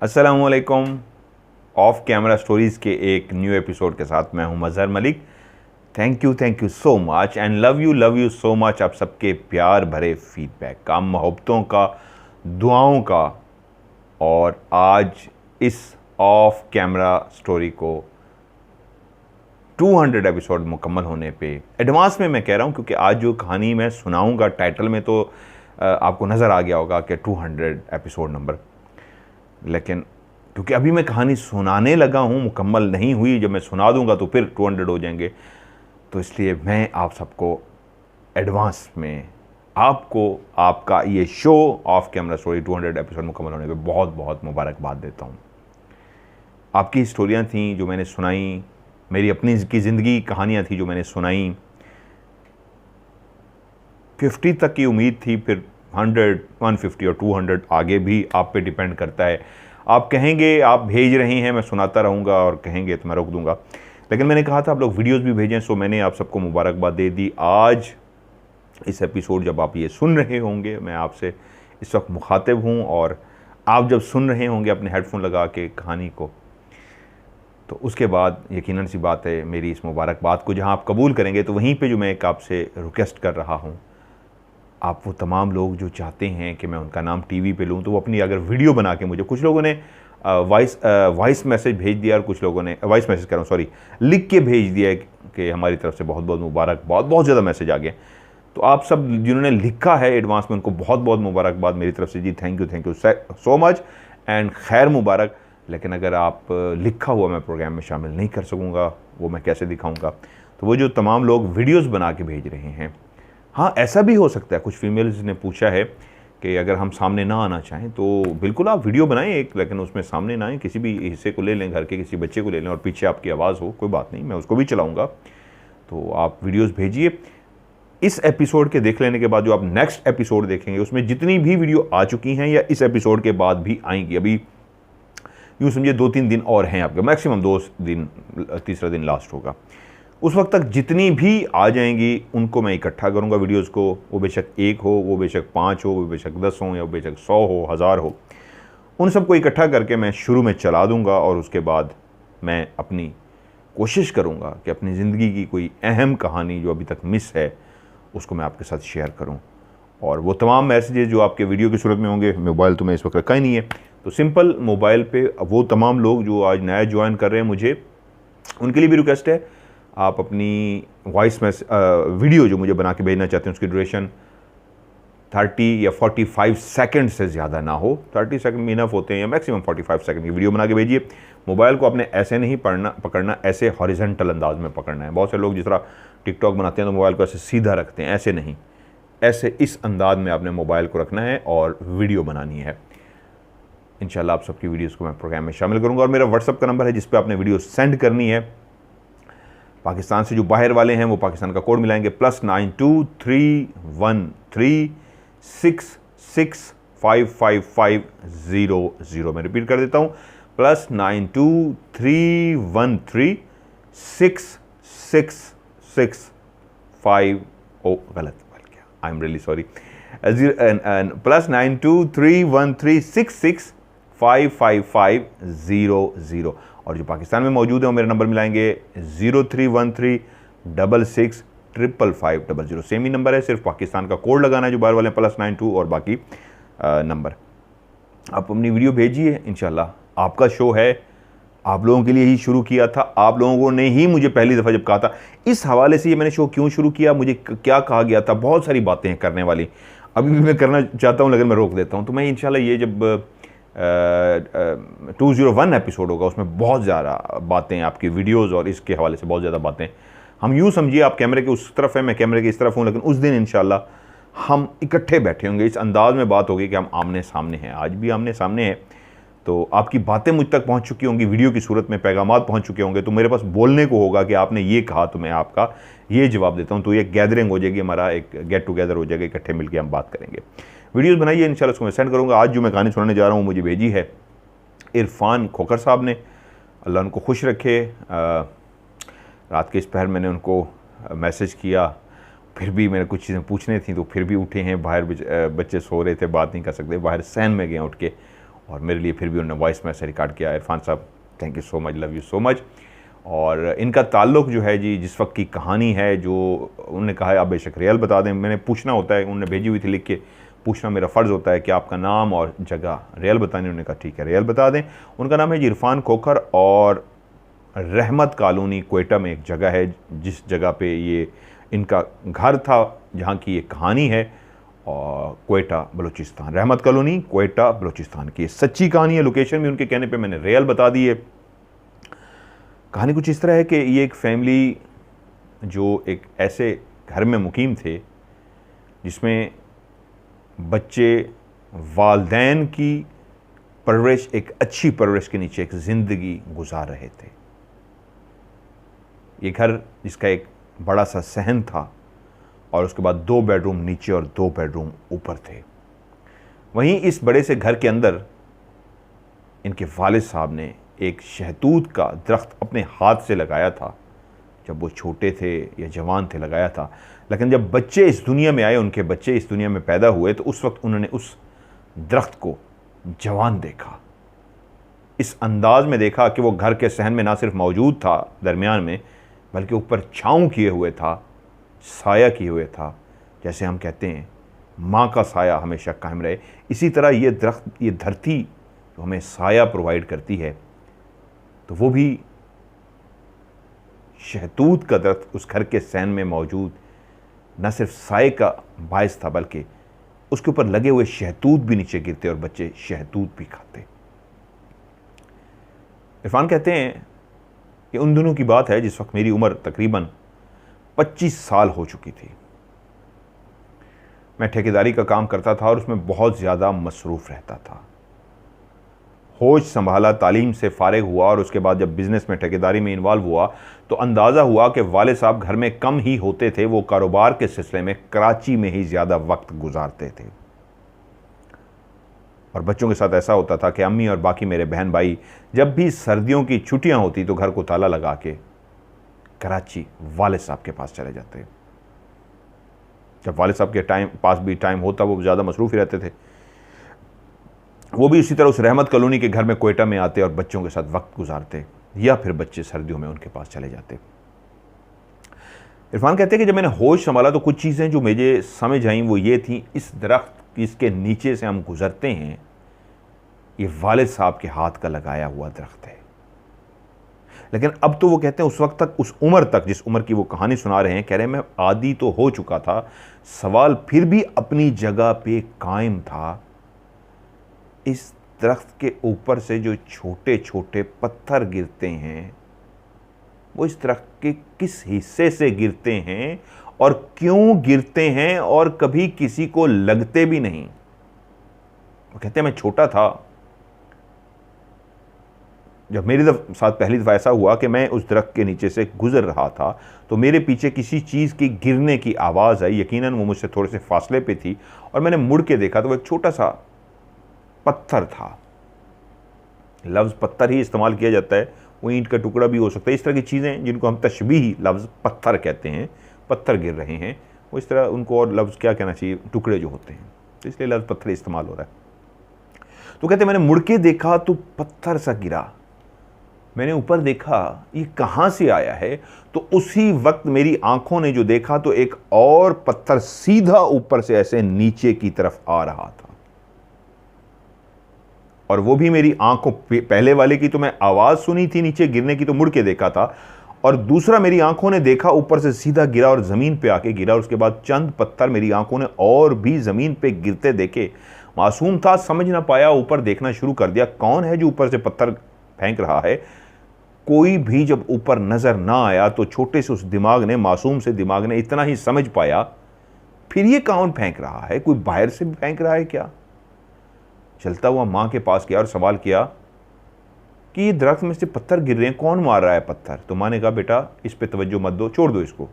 अस्सलामुअलैकुम। Of camera stories के एक न्यू एपिसोड के साथ मैं हूं Mazhar Malik. Thank you so much and love you so much आप सबके प्यार भरे फीडबैक का, मोहब्बतों का, दुआओं का। और आज इस ऑफ कैमरा स्टोरी को 200 एपिसोड मुकम्मल होने पे एडवांस में मैं कह रहा हूं, क्योंकि आज जो कहानी मैं सुनाऊंगा टाइटल में तो आपको नज़र आ गया होगा कि 200 एपिसोड नंबर, लेकिन क्योंकि अभी मैं कहानी सुनाने लगा हूँ, मुकम्मल नहीं हुई, जब मैं सुना दूंगा तो फिर 200 हो जाएंगे। तो इसलिए मैं आप सबको एडवांस में आपको आपका ये show off camera story 200 episode मुकम्मल होने पे बहुत बहुत मुबारकबाद देता हूँ। आपकी स्टोरियाँ थीं जो मैंने सुनाई, मेरी अपनी की ज़िंदगी कहानियाँ थी जो मैंने सुनाई। 50 तक की उम्मीद थी, फिर 100, 150 और 200 आगे भी आप पे डिपेंड करता है। आप कहेंगे, आप भेज रहे हैं, मैं सुनाता रहूँगा, और कहेंगे तो मैं रोक दूँगा। लेकिन मैंने कहा था आप लोग वीडियोस भी भेजें, सो मैंने आप सबको मुबारकबाद दे दी। आज इस एपिसोड जब आप ये सुन रहे होंगे, मैं आपसे इस वक्त मुखातिब हूँ, और आप जब सुन रहे होंगे अपने हेडफोन लगा के कहानी को, तो उसके बाद यकीनन सी बात है मेरी इस मुबारकबाद को जहाँ आप कबूल करेंगे, तो वहीं पर जो मैं एक आपसे रिक्वेस्ट कर रहा हूँ, आप वो तमाम लोग जो चाहते हैं कि मैं उनका नाम टीवी पे लूँ, तो वो अपनी अगर वीडियो बना के मुझे, कुछ लोगों ने वॉइस मैसेज भेज दिया, और कुछ लोगों ने वॉइस मैसेज कर रहा हूँ सॉरी, लिख के भेज दिया है कि हमारी तरफ से बहुत बहुत मुबारकबाद। बहुत ज़्यादा मैसेज आ गए, तो आप सब जिन्होंने लिखा है एडवांस में, उनको बहुत बहुत मुबारकबाद मेरी तरफ से जी। Thank you so much and खैर मुबारक। लेकिन अगर आप लिखा हुआ मैं प्रोग्राम में शामिल नहीं कर सकूँगा, वो मैं कैसे दिखाऊँगा? तो वो जो तमाम लोग वीडियोज़ बना के भेज रहे हैं, हाँ ऐसा भी हो सकता है, कुछ फीमेल्स ने पूछा है कि अगर हम सामने ना आना चाहें तो बिल्कुल आप वीडियो बनाएं एक, लेकिन उसमें सामने ना आएँ, किसी भी हिस्से को ले लें, घर के किसी बच्चे को ले लें, और पीछे आपकी आवाज़ हो, कोई बात नहीं, मैं उसको भी चलाऊँगा। तो आप वीडियोस भेजिए। इस एपिसोड के देख लेने के बाद जो आप नेक्स्ट एपिसोड देखेंगे, उसमें जितनी भी वीडियो आ चुकी हैं या इस एपिसोड के बाद भी आएंगी, अभी यूँ समझिए 2-3 दिन और हैं आपके, मैक्सिमम 2 दिन, तीसरा दिन लास्ट होगा। उस वक्त तक जितनी भी आ जाएंगी उनको मैं इकट्ठा करूंगा वीडियोस को, वो बेशक 1 हो, वो बेशक 5 हो, वो बेशक 10 हो, या बेशक 100 हो, 1000 हो, उन सबको इकट्ठा करके मैं शुरू में चला दूंगा। और उसके बाद मैं अपनी कोशिश करूंगा कि अपनी ज़िंदगी की कोई अहम कहानी जो अभी तक मिस है उसको मैं आपके साथ शेयर करूँ। और वो तमाम मैसेजेस जो आपके वीडियो की सूरत में होंगे, मोबाइल तो मैं इस वक्त रखा ही नहीं है, तो सिंपल मोबाइल पर वो तमाम लोग जो आज नया ज्वाइन कर रहे हैं मुझे, उनके लिए भी रिक्वेस्ट है, आप अपनी वॉइस में वीडियो जो मुझे बना के भेजना चाहते हैं उसकी ड्यूरेशन 30 या 45 सेकंड से ज़्यादा ना हो। 30 सेकंड इनफ होते हैं, या मैक्सिमम 45 सेकंड की वीडियो बना के भेजिए। मोबाइल को आपने ऐसे नहीं पकड़ना, ऐसे हॉरिजॉन्टल अंदाज में पकड़ना है। बहुत से लोग जिस तरह टिकटॉक बनाते हैं तो मोबाइल को ऐसे सीधा रखते हैं, ऐसे नहीं, ऐसे इस अंदाज में आपने मोबाइल को रखना है और वीडियो बनानी है। इंशाल्लाह आप सबकी वीडियोज़ को मैं प्रोग्राम में शामिल करूँगा। और मेरा व्हाट्सअप का नंबर है जिस पर आपने वीडियो सेंड करनी है। पाकिस्तान से जो बाहर वाले हैं वो पाकिस्तान का कोड मिलाएंगे, +923136655500। मैं रिपीट कर देता हूँ, +92313665, ओ गलत बोल गया, आई एम रियली सॉरी, +923136655500। और जो पाकिस्तान में मौजूद है वो मेरा नंबर मिलाएंगे 0313665500। सेम ही नंबर है, सिर्फ पाकिस्तान का कोड लगाना है जो बाहर वाले हैं, +92 और बाकी नंबर। आप अपनी वीडियो भेजिए, इंशाल्लाह आपका शो है, आप लोगों के लिए ही शुरू किया था। आप लोगों ने ही मुझे पहली दफ़ा जब कहा था, इस हवाले से ये मैंने शो क्यों शुरू किया, मुझे क्या कहा गया था, बहुत सारी बातें हैं करने वाली, अभी भी मैं करना चाहता हूँ लेकिन मैं रोक देता हूँ। तो मैं इंशाल्लाह ये जब 201 एपिसोड होगा उसमें बहुत ज़्यादा बातें, आपकी वीडियोस और इसके हवाले से बहुत ज़्यादा बातें, हम यूँ समझिए आप कैमरे के उस तरफ है, मैं कैमरे के इस तरफ हूँ, लेकिन उस दिन इंशाल्लाह हम इकट्ठे बैठे होंगे, इस अंदाज में बात होगी कि हम आमने सामने हैं। आज भी आमने सामने हैं, तो आपकी बातें मुझ तक पहुँच चुकी होंगी, वीडियो की सूरत में पैगामात पहुँच चुके होंगे, तो मेरे पास बोलने को होगा कि आपने ये कहा तो मैं आपका ये जवाब देता हूँ। तो ये गैदरिंग हो जाएगी, हमारा एक गेट टुगेदर हो जाएगा, इकट्ठे मिलकर हम बात करेंगे। वीडियोस बनाइए, इंशाल्लाह उसको मैं सेंड करूँगा। आज जो मैं कहानी सुनाने जा रहा हूँ मुझे भेजी है इरफान खोकर साहब ने, अल्लाह उनको खुश रखे। रात के इस पहर मैंने उनको मैसेज किया, फिर भी मैंने कुछ चीज़ें पूछनी थी, तो फिर भी उठे हैं, बाहर बच्चे सो रहे थे, बात नहीं कर सकते, बाहर सहन में गए उठ के, और मेरे लिए फिर भी उन्होंने वॉइस मैसेज रिकॉर्ड किया। इरफान साहब thank you so much, love you so much. और इनका ताल्लुक़ जो है जी, जिस वक्त की कहानी है, जो उन्होंने कहा है आप बेशक रियल बता दें, मैंने पूछना होता है, उन्होंने भेजी हुई थी लिख के, पूछना मेरा फ़र्ज़ होता है कि आपका नाम और जगह रियल बताने। उन्होंने कहा ठीक है रियल बता दें। उनका नाम है जी इरफान खोखर और रहमत कॉलोनी कोयटा में एक जगह है, जिस जगह पे ये इनका घर था, जहाँ की ये कहानी है, और कोयटा बलूचिस्तान, रहमत कॉलोनी कोयटा बलूचिस्तान की सच्ची कहानी है। लोकेशन भी उनके कहने पे मैंने रियल बता दी है। कहानी कुछ इस तरह है कि ये एक फैमिली जो एक ऐसे घर में मुकीम थे जिसमें बच्चे वालदैन की परवरिश, एक अच्छी परवरिश के नीचे एक ज़िंदगी गुजार रहे थे। ये घर जिसका एक बड़ा सा सहन था और उसके बाद 2 बेडरूम नीचे और 2 बेडरूम ऊपर थे। वहीं इस बड़े से घर के अंदर इनके वालिद साहब ने एक शहतूत का दरख्त अपने हाथ से लगाया था। जब वो छोटे थे या जवान थे लगाया था, लेकिन जब बच्चे इस दुनिया में आए, उनके बच्चे इस दुनिया में पैदा हुए, तो उस वक्त उन्होंने उस दरख्त को जवान देखा, इस अंदाज में देखा कि वो घर के सहन में ना सिर्फ मौजूद था दरमियान में, बल्कि ऊपर छाँव किए हुए था, साया किए हुए था। जैसे हम कहते हैं माँ का साया हमेशा कायम रहे, इसी तरह ये दरख्त, ये धरती जो हमें साया प्रोवाइड करती है, तो वो भी शहतूत का दरख्त उस घर के सहन में मौजूद न सिर्फ साए का बायस था, बल्कि उसके ऊपर लगे हुए शहतूत भी नीचे गिरते और बच्चे शहतूत भी खाते। इरफान कहते हैं कि उन दिनों की बात है जिस वक्त मेरी उम्र तकरीबन 25 साल हो चुकी थी। मैं ठेकेदारी का काम करता था और उसमें बहुत ज़्यादा मसरूफ़ रहता था। होश संभाला, तालीम से फ़ारिग हुआ और उसके बाद जब बिज़नेस में ठेकेदारी में इन्वॉल्व हुआ तो अंदाज़ा हुआ कि वाले साहब घर में कम ही होते थे। वो कारोबार के सिलसिले में कराची में ही ज़्यादा वक्त गुजारते थे और बच्चों के साथ ऐसा होता था कि अम्मी और बाकी मेरे बहन भाई जब भी सर्दियों की छुट्टियां होती तो घर को ताला लगा के कराची वाले साहब के पास चले जाते। जब वाले साहब के पास भी टाइम होता, वो ज़्यादा मसरूफ़ ही रहते थे, वो भी इसी तरह उस रहमत कॉलोनी के घर में कोयटा में आते और बच्चों के साथ वक्त गुजारते, या फिर बच्चे सर्दियों में उनके पास चले जाते। इरफान कहते हैं कि जब मैंने होश संभाला तो कुछ चीज़ें जो मुझे समझ आईं वो ये थी, इस दरख्त इसके नीचे से हम गुजरते हैं, ये वालिद साहब के हाथ का लगाया हुआ दरख्त है। लेकिन अब तो वो कहते हैं उस वक्त तक, उस उम्र तक, जिस उम्र की वो कहानी सुना रहे हैं, कह रहे हैं मैं आदी तो हो चुका था, सवाल फिर भी अपनी जगह पे कायम था। इस दरख्त के ऊपर से जो छोटे छोटे पत्थर गिरते हैं, वो इस दरख्त के किस हिस्से से गिरते हैं और क्यों गिरते हैं और कभी किसी को लगते भी नहीं। वो कहते हैं मैं छोटा था, जब मेरे साथ पहली दफ़ा ऐसा हुआ कि मैं उस दरख्त के नीचे से गुजर रहा था तो मेरे पीछे किसी चीज़ की गिरने की आवाज़ आई। यकीनन वो मुझसे थोड़े से फासले पे थी और मैंने मुड़ के देखा तो वो एक छोटा सा पत्थर था। लफ्ज़ पत्थर ही इस्तेमाल किया जाता है, वो ईंट का टुकड़ा भी हो सकता है। इस तरह की चीज़ें जिनको हम तशबीह लफ्ज़ पत्थर कहते हैं, पत्थर गिर रहे हैं, वो इस तरह उनको और लफ्ज़ क्या कहना चाहिए, टुकड़े जो होते हैं, तो इसलिए लफ्ज़ पत्थर इस्तेमाल हो रहा है। तो कहते मैंने मुड़ के देखा तो पत्थर सा गिरा, मैंने ऊपर देखा ये कहाँ से आया है, तो उसी वक्त मेरी आंखों ने जो देखा तो एक और पत्थर सीधा ऊपर से ऐसे नीचे की तरफ आ रहा था। और वो भी मेरी आंखों, पहले वाले की तो मैं आवाज़ सुनी थी नीचे गिरने की, तो मुड़ के देखा था, और दूसरा मेरी आंखों ने देखा ऊपर से सीधा गिरा और ज़मीन पे आके गिरा। और उसके बाद चंद पत्थर मेरी आंखों ने और भी ज़मीन पे गिरते देखे। मासूम था, समझ ना पाया, ऊपर देखना शुरू कर दिया कौन है जो ऊपर से पत्थर फेंक रहा है। कोई भी जब ऊपर नज़र ना आया तो छोटे से उस दिमाग ने, मासूम से दिमाग ने इतना ही समझ पाया, फिर ये कौन फेंक रहा है, कोई बाहर से भी फेंक रहा है क्या। चलता हुआ माँ के पास गया और सवाल किया कि ये दरख्त में से पत्थर गिर रहे हैं, कौन मार रहा है पत्थर। तो माँ ने कहा बेटा इस पे तवज्जो मत दो, छोड़ दो इसको।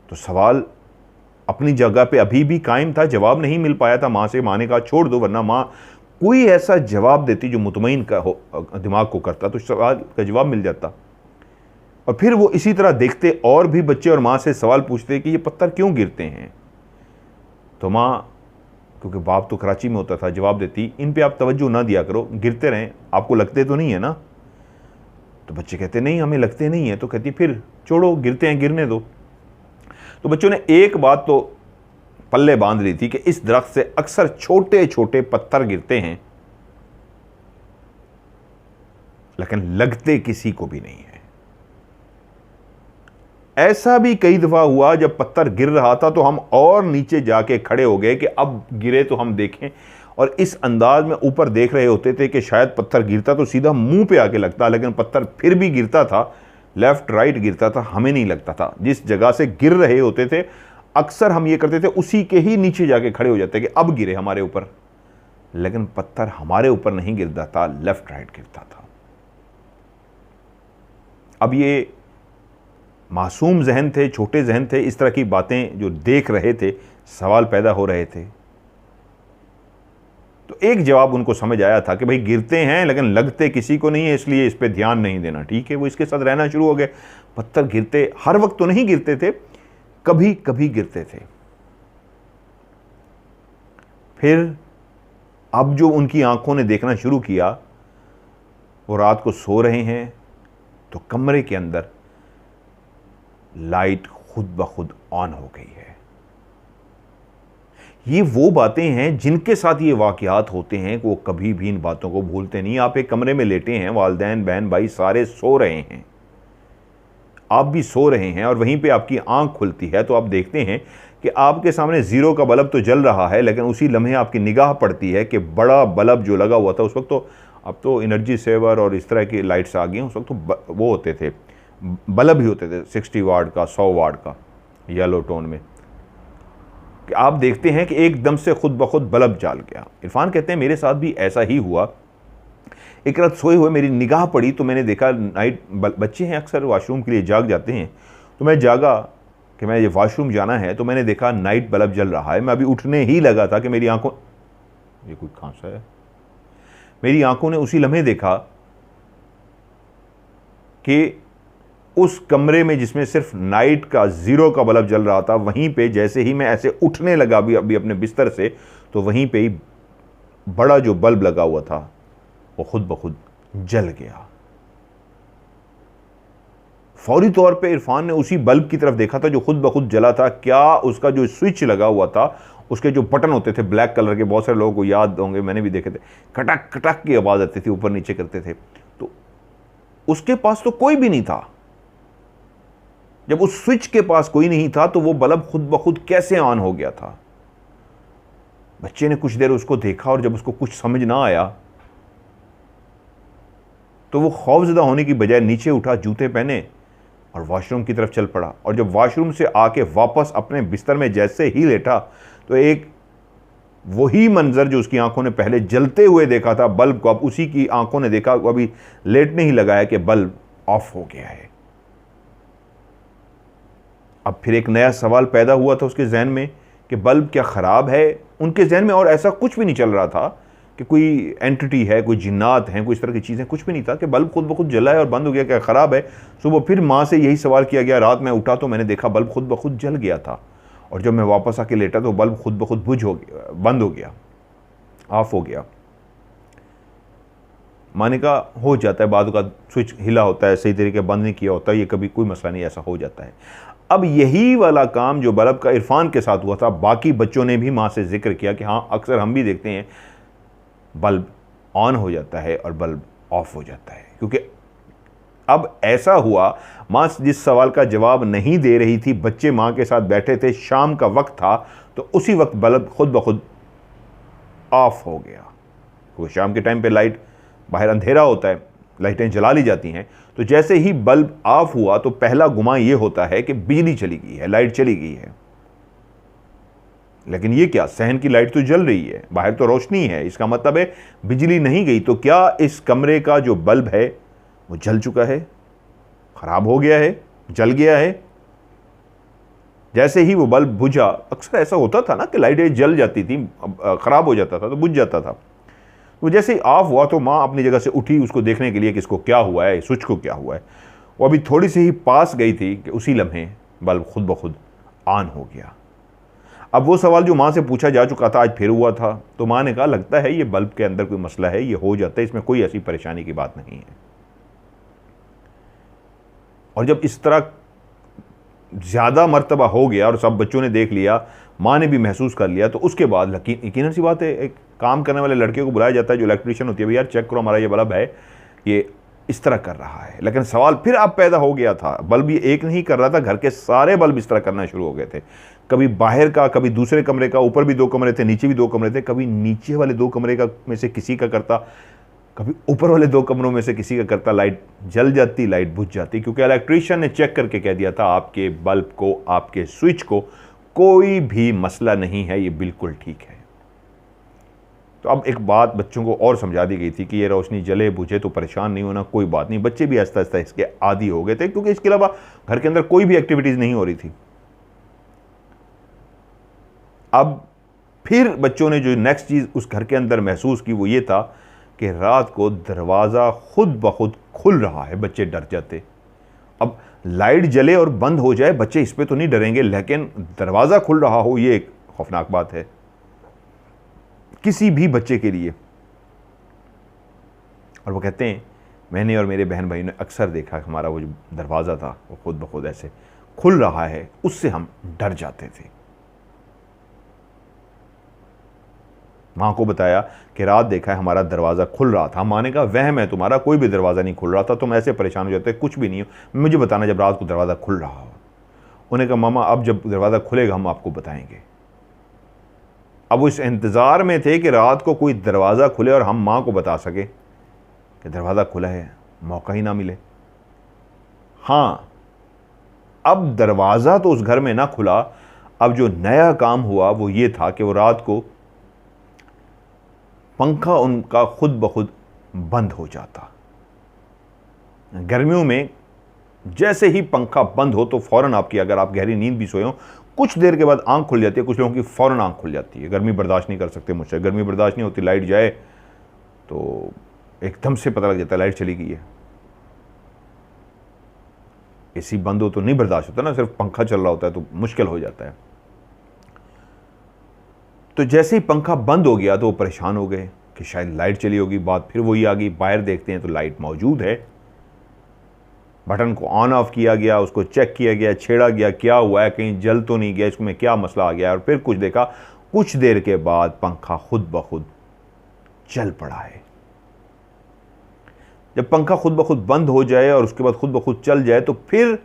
तो सवाल अपनी जगह पे अभी भी कायम था, जवाब नहीं मिल पाया था माँ से। माँ ने कहा छोड़ दो, वरना माँ कोई ऐसा जवाब देती जो मुतमईन का दिमाग को करता तो सवाल का जवाब मिल जाता। और फिर वो इसी तरह देखते और भी बच्चे और माँ से सवाल पूछते कि ये पत्थर क्यों गिरते हैं। तो माँ क्योंकि बाप तो कराची में होता था, जवाब देती, इन पे आप तवज्जो ना दिया करो, गिरते रहें, आपको लगते तो नहीं है ना। तो बच्चे कहते नहीं हमें लगते नहीं है। तो कहती फिर छोड़ो, गिरते हैं गिरने दो। तो बच्चों ने एक बात तो पल्ले बांध ली थी कि इस दरख्त से अक्सर छोटे छोटे पत्थर गिरते हैं, लेकिन लगते किसी को भी नहीं है। ऐसा भी कई दफा हुआ जब पत्थर गिर रहा था तो हम और नीचे जाके खड़े हो गए कि अब गिरे तो हम देखें, और इस अंदाज में ऊपर देख रहे होते थे कि शायद पत्थर गिरता तो सीधा मुंह पे आके लगता, लेकिन पत्थर फिर भी गिरता था, लेफ्ट राइट गिरता था, हमें नहीं लगता था। जिस जगह से गिर रहे होते थे अक्सर हम ये करते थे उसी के ही नीचे जाके खड़े हो जाते कि अब गिरे हमारे ऊपर, लेकिन पत्थर हमारे ऊपर नहीं गिरता था, लेफ्ट राइट गिरता था। अब ये मासूम जहन थे, छोटे जहन थे, इस तरह की बातें जो देख रहे थे, सवाल पैदा हो रहे थे। तो एक जवाब उनको समझ आया था कि भाई गिरते हैं लेकिन लगते किसी को नहीं है, इसलिए इस पे ध्यान नहीं देना। ठीक है, वो इसके साथ रहना शुरू हो गए। पत्थर गिरते, हर वक्त तो नहीं गिरते थे, कभी कभी गिरते थे। फिर अब जो उनकी आंखों ने देखना शुरू किया, वो रात को सो रहे हैं तो कमरे के अंदर लाइट खुद ब खुद ऑन हो गई है। ये वो बातें हैं जिनके साथ ये वाकयात होते हैं कि वो कभी भी इन बातों को भूलते नहीं। आप एक कमरे में लेटे हैं, वालिदैन बहन भाई सारे सो रहे हैं, आप भी सो रहे हैं, और वहीं पे आपकी आंख खुलती है तो आप देखते हैं कि आपके सामने जीरो का बल्ब तो जल रहा है, लेकिन उसी लम्हे आपकी निगाह पड़ती है कि बड़ा बल्ब जो लगा हुआ था उस वक्त, तो अब तो एनर्जी सेवर और इस तरह की लाइट्स आ गई हैं, उस वक्त तो वो होते थे बल्ब ही होते थे 60 वाट का, 100 वाट का, येलो टोन में, कि आप देखते हैं कि एकदम से खुद ब खुद बल्ब जल गया। इरफान कहते हैं मेरे साथ भी ऐसा ही हुआ। एक रात सोए हुए मेरी निगाह पड़ी तो मैंने देखा नाइट, बच्चे हैं अक्सर वॉशरूम के लिए जाग जाते हैं, तो मैं जागा कि मैं ये वॉशरूम जाना है, तो मैंने देखा नाइट बल्ब जल रहा है। मैं अभी उठने ही लगा था कि मेरी आंखों, ये कोई खांसा है, मेरी आंखों ने उसी लम्हे देखा कि उस कमरे में जिसमें सिर्फ नाइट का जीरो का बल्ब जल रहा था, वहीं पे जैसे ही मैं ऐसे उठने लगा अभी अपने बिस्तर से, तो वहीं पे ही बड़ा जो बल्ब लगा हुआ था वो खुद ब खुद जल गया। फौरी तौर पे इरफान ने उसी बल्ब की तरफ देखा था जो खुद ब खुद जला था। क्या उसका जो स्विच लगा हुआ था, उसके जो बटन होते थे ब्लैक कलर के, बहुत सारे लोगों को याद होंगे, मैंने भी देखे थे, खटक खटक की आवाज़ आती थी, ऊपर नीचे करते थे, तो उसके पास तो कोई भी नहीं था। जब उस स्विच के पास कोई नहीं था तो वो बल्ब खुद ब खुद कैसे ऑन हो गया था? बच्चे ने कुछ देर उसको देखा, और जब उसको कुछ समझ ना आया तो वो खौफजदा होने की बजाय नीचे उठा, जूते पहने और वॉशरूम की तरफ चल पड़ा। और जब वॉशरूम से आके वापस अपने बिस्तर में जैसे ही लेटा तो एक वही मंजर जो उसकी आंखों ने पहले जलते हुए देखा था बल्ब को, अब उसी की आंखों ने देखा, अभी लेटने ही लगाया कि बल्ब ऑफ हो गया है। अब फिर एक नया सवाल पैदा हुआ था उसके जहन में कि बल्ब क्या ख़राब है? उनके जहन में और ऐसा कुछ भी नहीं चल रहा था कि कोई एंटिटी है, कोई जिन्नात हैं, कोई इस तरह की चीज़ें, कुछ भी नहीं था कि बल्ब खुद ब खुद जला है और बंद हो गया, क्या ख़राब है? सुबह फिर माँ से यही सवाल किया गया। रात में उठा तो मैंने देखा बल्ब खुद ब खुद जल गया था, और जब मैं वापस आके लेटा तो बल्ब खुद ब खुद बुझ हो गया, बंद हो गया, ऑफ हो गया। माँ ने कहा हो जाता है, बाद का स्विच हिला होता है, सही तरीके बंद नहीं किया होता, ये कभी कोई मसला नहीं, ऐसा हो जाता है। अब यही वाला काम जो बल्ब का इरफान के साथ हुआ था, बाकी बच्चों ने भी माँ से जिक्र किया कि हाँ अक्सर हम भी देखते हैं बल्ब ऑन हो जाता है और बल्ब ऑफ हो जाता है। क्योंकि अब ऐसा हुआ, माँ जिस सवाल का जवाब नहीं दे रही थी, बच्चे माँ के साथ बैठे थे, शाम का वक्त था, तो उसी वक्त बल्ब खुद ब खुद ऑफ हो गया। क्योंकि शाम के टाइम पे लाइट, बाहर अंधेरा होता है, लाइटें जला ली जाती हैं, तो जैसे ही बल्ब ऑफ हुआ तो पहला गुमान ये होता है कि बिजली चली गई है, लाइट चली गई है। लेकिन ये क्या, सहन की लाइट तो जल रही है, बाहर तो रोशनी है, इसका मतलब है बिजली नहीं गई। तो क्या इस कमरे का जो बल्ब है वो जल चुका है, खराब हो गया है, जल गया है? जैसे ही वो बल्ब बुझा, अक्सर ऐसा होता था ना कि लाइटें जल जाती थी, खराब हो जाता था तो बुझ जाता था, वो जैसे ही ऑफ हुआ तो माँ अपनी जगह से उठी उसको देखने के लिए कि इसको क्या हुआ है, स्विच को क्या हुआ है। वो अभी थोड़ी सी ही पास गई थी कि उसी लम्हे बल्ब खुद ब खुद ऑन हो गया। अब वो सवाल जो माँ से पूछा जा चुका था आज फिर हुआ था, तो माँ ने कहा लगता है ये बल्ब के अंदर कोई मसला है, ये हो जाता है, इसमें कोई ऐसी परेशानी की बात नहीं है। और जब इस तरह ज़्यादा मर्तबा हो गया और सब बच्चों ने देख लिया, माँ ने भी महसूस कर लिया, तो उसके बाद यकीनन सी बात है एक काम करने वाले लड़के को बुलाया जाता है जो इलेक्ट्रीशियन होती है, भाई यार चेक करो हमारा ये बल्ब है, ये इस तरह कर रहा है। लेकिन सवाल फिर अब पैदा हो गया था, बल्ब ये एक नहीं कर रहा था, घर के सारे बल्ब इस तरह करना शुरू हो गए थे। कभी बाहर का, कभी दूसरे कमरे का, ऊपर भी 2 कमरे थे, नीचे भी 2 कमरे थे, कभी नीचे वाले 2 कमरे का में से किसी का करता, कभी ऊपर वाले 2 कमरों में से किसी का करता, लाइट जल जाती, लाइट बुझ जाती, क्योंकि इलेक्ट्रीशियन ने चेक करके कह दिया था आपके बल्ब को, आपके स्विच को कोई भी मसला नहीं है, ये बिल्कुल ठीक है। तो अब एक बात बच्चों को और समझा दी गई थी कि ये रोशनी जले बुझे तो परेशान नहीं होना, कोई बात नहीं। बच्चे भी आहिस्ता आहिस्ता इसके आदी हो गए थे, क्योंकि इसके अलावा घर के अंदर कोई भी एक्टिविटीज़ नहीं हो रही थी। अब फिर बच्चों ने जो नेक्स्ट चीज़ उस घर के अंदर महसूस की वो ये था कि रात को दरवाज़ा खुद ब खुद खुल रहा है। बच्चे डर जाते। अब लाइट जले और बंद हो जाए, बच्चे इस पे तो नहीं डरेंगे, लेकिन दरवाज़ा खुल रहा हो ये एक खौफनाक बात है किसी भी बच्चे के लिए। और वो कहते हैं मैंने और मेरे बहन भाई ने अक्सर देखा कि हमारा वो जो दरवाज़ा था वो खुद ब खुद ऐसे खुल रहा है, उससे हम डर जाते थे। माँ को बताया कि रात देखा है हमारा दरवाज़ा खुल रहा था। माँ ने कहा वहम है तुम्हारा, कोई भी दरवाज़ा नहीं खुल रहा था, तुम ऐसे परेशान हो जाते, कुछ भी नहीं हो, मुझे बताना जब रात को दरवाज़ा खुल रहा हो। उन्होंने कहा मामा अब जब दरवाज़ा खुलेगा हम आपको बताएंगे। अब वो इस इंतज़ार में थे कि रात को कोई दरवाज़ा खुले और हम माँ को बता सके कि दरवाज़ा खुला है, मौका ही ना मिले। हाँ, अब दरवाज़ा तो उस घर में ना खुला, अब जो नया काम हुआ वो ये था कि वो रात को पंखा उनका खुद ब खुद बंद हो जाता। गर्मियों में जैसे ही पंखा बंद हो तो फ़ौरन आपकी, अगर आप गहरी नींद भी सोए हो, कुछ देर के बाद आंख खुल जाती है। कुछ लोगों की फ़ौरन आंख खुल जाती है। गर्मी बर्दाश्त नहीं कर सकते मुझसे, गर्मी बर्दाश्त नहीं होती, लाइट जाए तो एकदम से पता लग जाता है लाइट चली गई है। एसी बंद हो तो नहीं बर्दाश्त होता ना, सिर्फ पंखा चल रहा होता है तो मुश्किल हो जाता है। तो जैसे ही पंखा बंद हो गया तो वो परेशान हो गए कि शायद लाइट चली होगी। बात फिर वही आ गई, बाहर देखते हैं तो लाइट मौजूद है, बटन को ऑन ऑफ किया गया, उसको चेक किया गया, छेड़ा गया, क्या हुआ है, कहीं जल तो नहीं गया, इसमें क्या मसला आ गया। और फिर कुछ देखा, कुछ देर के बाद पंखा खुद ब खुद चल पड़ा है। जब पंखा खुद ब खुद बंद हो जाए और उसके बाद खुद ब खुद चल जाए तो फिर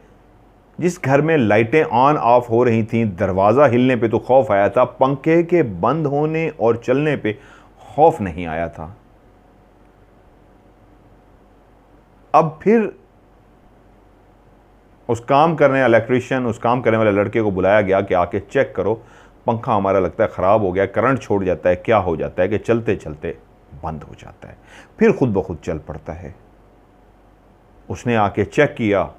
जिस घर में लाइटें ऑन ऑफ हो रही थीं, दरवाज़ा हिलने पे तो खौफ आया था, पंखे के बंद होने और चलने पे खौफ नहीं आया था। अब फिर उस काम करने इलेक्ट्रीशियन, उस काम करने वाले लड़के को बुलाया गया कि आके चेक करो, पंखा हमारा लगता है ख़राब हो गया, करंट छोड़ जाता है, क्या हो जाता है कि चलते चलते बंद हो जाता है, फिर खुद ब खुद चल पड़ता है। उसने आके चेक किया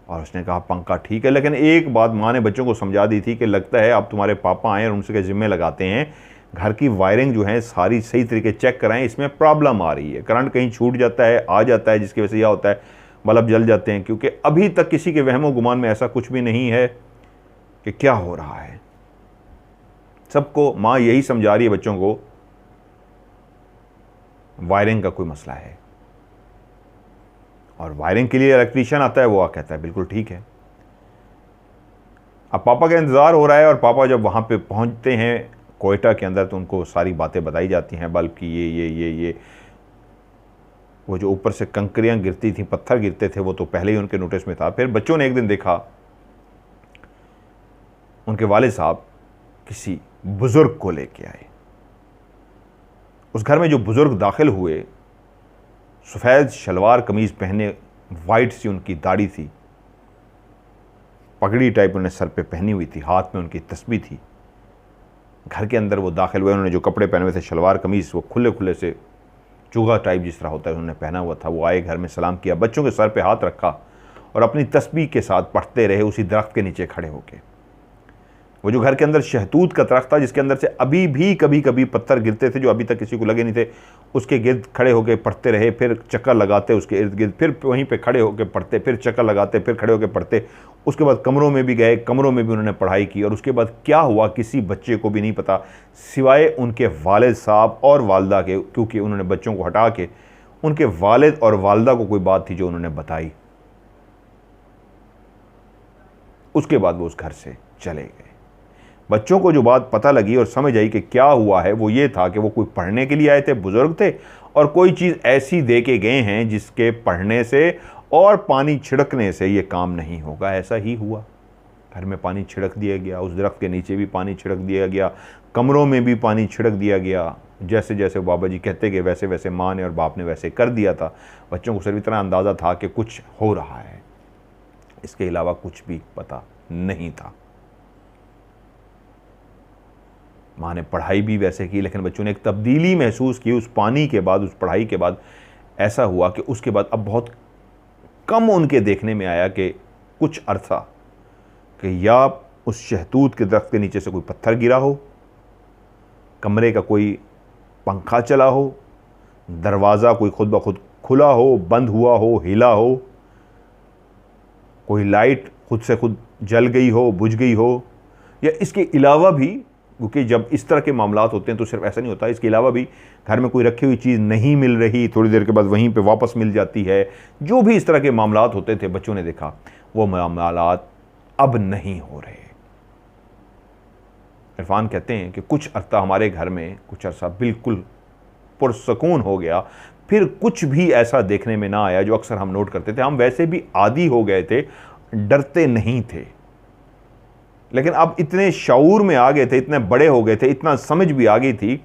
और उसने कहा पंखा ठीक है। लेकिन एक बात माँ ने बच्चों को समझा दी थी कि लगता है अब तुम्हारे पापा आए और उनसे के ज़िम्मे लगाते हैं, घर की वायरिंग जो है सारी सही तरीके चेक कराएं, इसमें प्रॉब्लम आ रही है, करंट कहीं छूट जाता है, आ जाता है, जिसकी वजह से यह होता है बल्ब जल जाते हैं। क्योंकि अभी तक किसी के वहमो गुमान में ऐसा कुछ भी नहीं है कि क्या हो रहा है। सबको माँ यही समझा रही है बच्चों को वायरिंग का कोई मसला है, और वायरिंग के लिए इलेक्ट्रीशियन आता है, वो कहता है बिल्कुल ठीक है। अब पापा का इंतज़ार हो रहा है और पापा जब वहाँ पे पहुँचते हैं कोयटा के अंदर तो उनको सारी बातें बताई जाती हैं बल्ब की, ये वो जो ऊपर से कंकरियाँ गिरती थी, पत्थर गिरते थे, वो तो पहले ही उनके नोटिस में था। फिर बच्चों ने एक दिन देखा उनके वालिद साहब किसी बुज़ुर्ग को लेके आए। उस घर में जो बुज़ुर्ग दाखिल हुए, सफ़ेद शलवार कमीज़ पहने, वाइट सी उनकी दाढ़ी थी, पगड़ी टाइप उन्होंने सर पे पहनी हुई थी, हाथ में उनकी तस्बीह थी। घर के अंदर वो दाखिल हुए, उन्होंने जो कपड़े पहने हुए थे शलवार कमीज़, वो खुले खुले से चूगा टाइप जिस तरह होता है उन्होंने पहना हुआ था। वो आए, घर में सलाम किया, बच्चों के सर पे हाथ रखा और अपनी तस्बीह के साथ पढ़ते रहे उसी दरख्त के नीचे खड़े होके। वो जो घर के अंदर शहतूत का दरख्त था जिसके अंदर से अभी भी कभी कभी पत्थर गिरते थे जो अभी तक किसी को लगे नहीं थे, उसके गिर्द खड़े होकर पढ़ते रहे, फिर चक्कर लगाते उसके इर्द गिर्द, फिर वहीं पे खड़े होकर पढ़ते, फिर चक्कर लगाते, फिर खड़े होकर पढ़ते। उसके बाद कमरों में भी गए, कमरों में भी उन्होंने पढ़ाई की, और उसके बाद क्या हुआ किसी बच्चे को भी नहीं पता सिवाय उनके वालिद साहब और वालदा के, क्योंकि उन्होंने बच्चों को हटा के उनके वालिद और वालदा को कोई बात थी जो उन्होंने बताई। उसके बाद वो उस घर से चले गए। बच्चों को जो बात पता लगी और समझ आई कि क्या हुआ है वो ये था कि वो कोई पढ़ने के लिए आए थे, बुजुर्ग थे, और कोई चीज़ ऐसी दे के गए हैं जिसके पढ़ने से और पानी छिड़कने से ये काम नहीं होगा। ऐसा ही हुआ, घर में पानी छिड़क दिया गया, उस दरख्त के नीचे भी पानी छिड़क दिया गया, कमरों में भी पानी छिड़क दिया गया। जैसे जैसे बाबा जी कहते गए वैसे वैसे माँ ने और बाप ने वैसे कर दिया था। बच्चों को सिर्फ इतना अंदाज़ा था कि कुछ हो रहा है, इसके अलावा कुछ भी पता नहीं था। माँ ने पढ़ाई भी वैसे की, लेकिन बच्चों ने एक तब्दीली महसूस की उस पानी के बाद, उस पढ़ाई के बाद। ऐसा हुआ कि उसके बाद अब बहुत कम उनके देखने में आया कि कुछ अरसा कि या उस शहतूत के दरख्त के नीचे से कोई पत्थर गिरा हो, कमरे का कोई पंखा चला हो, दरवाज़ा कोई खुद ब खुद खुला हो, बंद हुआ हो, हिला हो, कोई लाइट खुद से खुद जल गई हो, बुझ गई हो, या इसके अलावा भी, क्योंकि जब इस तरह के मामलात होते हैं तो सिर्फ ऐसा नहीं होता, इसके अलावा भी घर में कोई रखी हुई चीज़ नहीं मिल रही, थोड़ी देर के बाद वहीं पे वापस मिल जाती है। जो भी इस तरह के मामलात होते थे, बच्चों ने देखा वो मामलात अब नहीं हो रहे। इरफान कहते हैं कि कुछ अरसा हमारे घर में कुछ अरसा बिल्कुल पुरसकून हो गया, फिर कुछ भी ऐसा देखने में ना आया जो अक्सर हम नोट करते थे। हम वैसे भी आदी हो गए थे, डरते नहीं थे, लेकिन अब इतने शऊर में आ गए थे, इतने बड़े हो गए थे, इतना समझ भी आ गई थी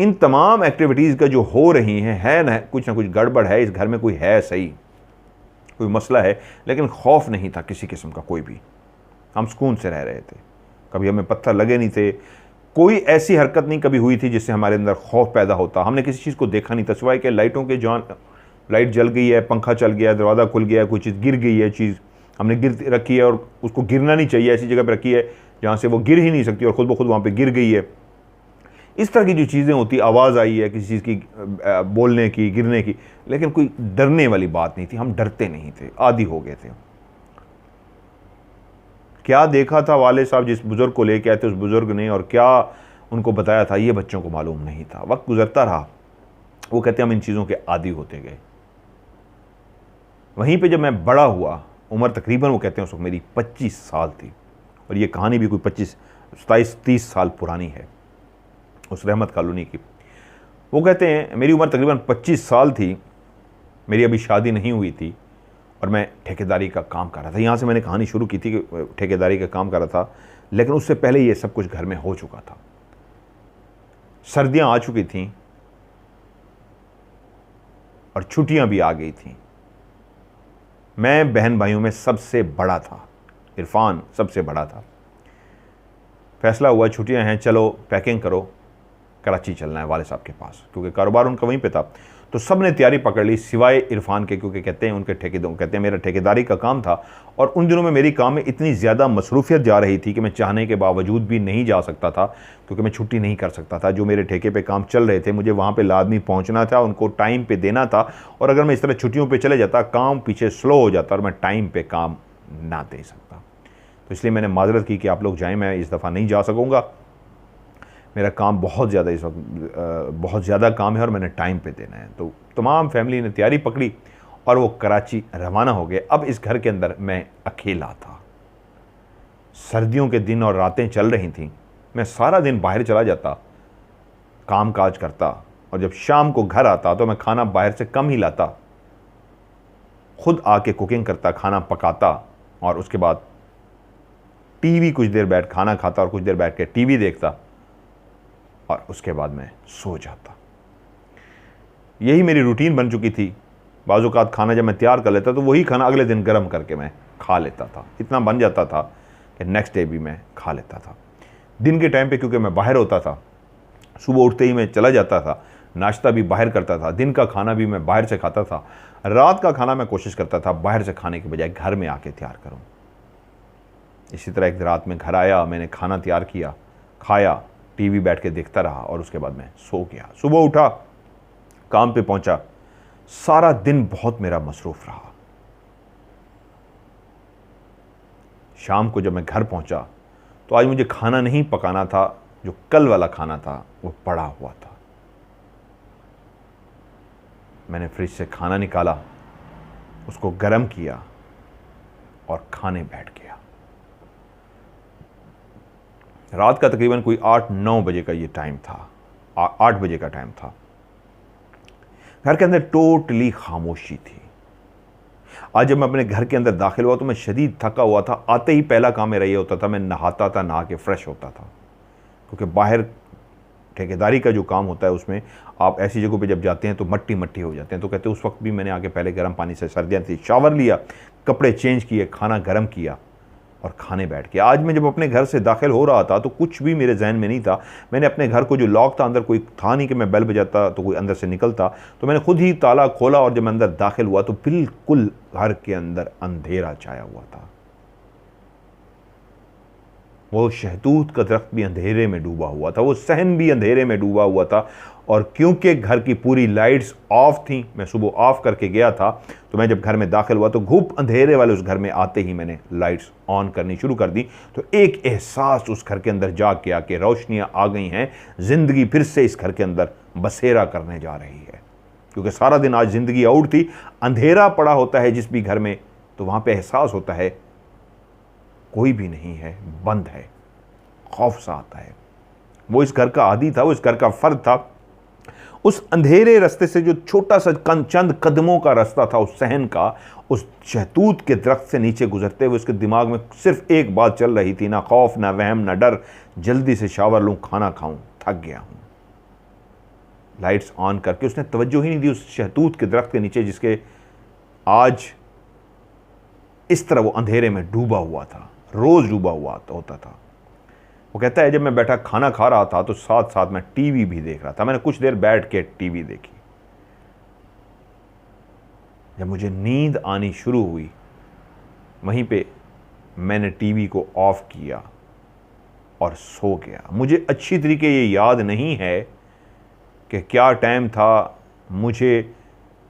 इन तमाम एक्टिविटीज़ का जो हो रही हैं, है ना कुछ गड़बड़ है, इस घर में कोई है सही, कोई मसला है, लेकिन खौफ नहीं था किसी किस्म का कोई भी। हम सुकून से रह रहे थे, कभी हमें पत्थर लगे नहीं थे, कोई ऐसी हरकत नहीं कभी हुई थी जिससे हमारे अंदर खौफ पैदा होता। हमने किसी चीज़ को देखा नहीं था सिवाय कि लाइटों के जान, लाइट जल गई है, पंखा चल गया, दरवाज़ा खुल गया, कोई चीज़ गिर गई है, चीज़ हमने गिर रखी है और उसको गिरना नहीं चाहिए, ऐसी जगह पर रखी है जहाँ से वो गिर ही नहीं सकती और ख़ुद ब खुद वहाँ पे गिर गई है। इस तरह की जो चीज़ें होती, आवाज़ आई है किसी चीज़ की, बोलने की, गिरने की, लेकिन कोई डरने वाली बात नहीं थी। हम डरते नहीं थे, आदी हो गए थे। क्या देखा था वाले साहब जिस बुज़ुर्ग को लेके आए थे, उस बुज़ुर्ग ने, और क्या उनको बताया था, ये बच्चों को मालूम नहीं था। वक्त गुजरता रहा, वो कहते हम इन चीज़ों के आदी होते गए। वहीं पे जब मैं बड़ा हुआ, उम्र तकरीबन वो कहते हैं उस वक्त मेरी 25 साल थी, और ये कहानी भी कोई 25, 27, 30 साल पुरानी है, उस रहमत कॉलोनी की। वो कहते हैं मेरी उम्र तकरीबन 25 साल थी, मेरी अभी शादी नहीं हुई थी, और मैं ठेकेदारी का काम कर रहा था। यहाँ से मैंने कहानी शुरू की थी कि ठेकेदारी का काम कर रहा था, लेकिन उससे पहले ये सब कुछ घर में हो चुका था। सर्दियाँ आ चुकी थीं और छुट्टियाँ भी आ गई थीं। मैं बहन भाइयों में सबसे बड़ा था, इरफान सबसे बड़ा था। फैसला हुआ छुट्टियां हैं, चलो पैकिंग करो, कराची चलना है वाले साहब के पास, क्योंकि कारोबार उनका वहीं पे था। तो सब ने तैयारी पकड़ ली सिवाय इरफान के, क्योंकि कहते हैं उनके कहते हैं मेरा ठेकेदारी का काम था, और उन दिनों में मेरी काम में इतनी ज़्यादा मसरूफियत जा रही थी कि मैं चाहने के बावजूद भी नहीं जा सकता था, क्योंकि मैं छुट्टी नहीं कर सकता था। जो मेरे ठेके पे काम चल रहे थे, मुझे वहाँ पे लाजमी पहुँचना था, उनको टाइम पे देना था, और अगर मैं इस तरह छुट्टियों पे चले जाता, काम पीछे स्लो हो जाता और मैं टाइम पे काम ना दे सकता। तो इसलिए मैंने माजरत की कि आप लोग जाएँ, मैं इस दफ़ा नहीं जा सकूँगा, मेरा काम बहुत ज़्यादा इस वक्त बहुत ज़्यादा काम है और मैंने टाइम पे देना है। तो तमाम फैमिली ने तैयारी पकड़ी और वो कराची रवाना हो गए। अब इस घर के अंदर मैं अकेला था। सर्दियों के दिन और रातें चल रही थीं, मैं सारा दिन बाहर चला जाता, काम काज करता, और जब शाम को घर आता तो मैं खाना बाहर से कम ही लाता, खुद आके कुकिंग करता, खाना पकाता, और उसके बाद टीवी कुछ देर बैठ खाना खाता और कुछ देर बैठ के टीवी देखता, और उसके बाद मैं सो जाता। यही मेरी रूटीन बन चुकी थी। बाज़ औक़ात खाना जब मैं तैयार कर लेता तो वही खाना अगले दिन गर्म करके मैं खा लेता था। इतना बन जाता था कि नेक्स्ट डे भी मैं खा लेता था। दिन के टाइम पे क्योंकि मैं बाहर होता था, सुबह उठते ही मैं चला जाता था, नाश्ता भी बाहर करता था, दिन का खाना भी मैं बाहर से खाता था, रात का खाना मैं कोशिश करता था बाहर से खाने के बजाय घर में आके तैयार करूँ। इसी तरह एक रात में घर आया, मैंने खाना तैयार किया, खाया, टीवी बैठ के देखता रहा और उसके बाद मैं सो गया। सुबह उठा, काम पे पहुंचा, सारा दिन बहुत मेरा मसरूफ रहा। शाम को जब मैं घर पहुंचा तो आज मुझे खाना नहीं पकाना था, जो कल वाला खाना था वो पड़ा हुआ था। मैंने फ्रिज से खाना निकाला, उसको गर्म किया और खाने बैठ गया। रात का तकरीबन कोई 8-9 बजे का ये टाइम था, 8 बजे का टाइम था। घर के अंदर टोटली खामोशी थी। आज जब मैं अपने घर के अंदर दाखिल हुआ तो मैं शदीद थका हुआ था। आते ही पहला काम मेरा ये होता था, मैं नहाता था, नहा के फ्रेश होता था, क्योंकि बाहर ठेकेदारी का जो काम होता है उसमें आप ऐसी जगहों पे जब जाते हैं तो मट्टी मट्टी हो जाते हैं। तो कहते हैं उस वक्त भी मैंने आके पहले गर्म पानी से, सर्दियाँ थी, शावर लिया, कपड़े चेंज किए, खाना गर्म किया और खाने बैठ गया। आज मैं जब अपने घर से दाखिल हो रहा था तो कुछ भी मेरे जहन में नहीं था। मैंने अपने घर को जो लॉक था, अंदर कोई था नहीं कि मैं बेल बजाता तो कोई अंदर से निकलता, तो मैंने खुद ही ताला खोला और जब मैं अंदर दाखिल हुआ तो बिल्कुल घर के अंदर अंधेरा छाया हुआ था। वो शहतूत का दरख्त भी अंधेरे में डूबा हुआ था, वो सहन भी अंधेरे में डूबा हुआ था। और क्योंकि घर की पूरी लाइट्स ऑफ थी, मैं सुबह ऑफ करके गया था, तो मैं जब घर में दाखिल हुआ तो घुप अंधेरे वाले उस घर में आते ही मैंने लाइट्स ऑन करनी शुरू कर दी। तो एक एहसास उस घर के अंदर जाग के आके रोशनियां आ गई हैं, जिंदगी फिर से इस घर के अंदर बसेरा करने जा रही है। क्योंकि सारा दिन आज जिंदगी आउट थी, अंधेरा पड़ा होता है जिस भी घर में, तो वहां पे एहसास होता है कोई भी नहीं है, बंद है, खौफ सा आता है। वो इस घर का आदी था, वो इस घर का फर्द था। उस अंधेरे रास्ते से जो छोटा सा चंद कदमों का रास्ता था उस सहन का, उस शहतूत के दरख्त से नीचे गुजरते हुए उसके दिमाग में सिर्फ एक बात चल रही थी, ना खौफ, ना वहम, ना डर, जल्दी से शावर लूं, खाना खाऊं, थक गया हूं। लाइट्स ऑन करके उसने तवज्जो ही नहीं दी उस शहतूत के दरख्त के नीचे, जिसके आज इस तरह वो अंधेरे में डूबा हुआ था, रोज डूबा हुआ होता था। वो कहता है जब मैं बैठा खाना खा रहा था तो साथ साथ मैं टीवी भी देख रहा था। मैंने कुछ देर बैठ के टीवी देखी। जब मुझे नींद आनी शुरू हुई, वहीं पे मैंने टीवी को ऑफ किया और सो गया। मुझे अच्छी तरीके ये याद नहीं है कि क्या टाइम था, मुझे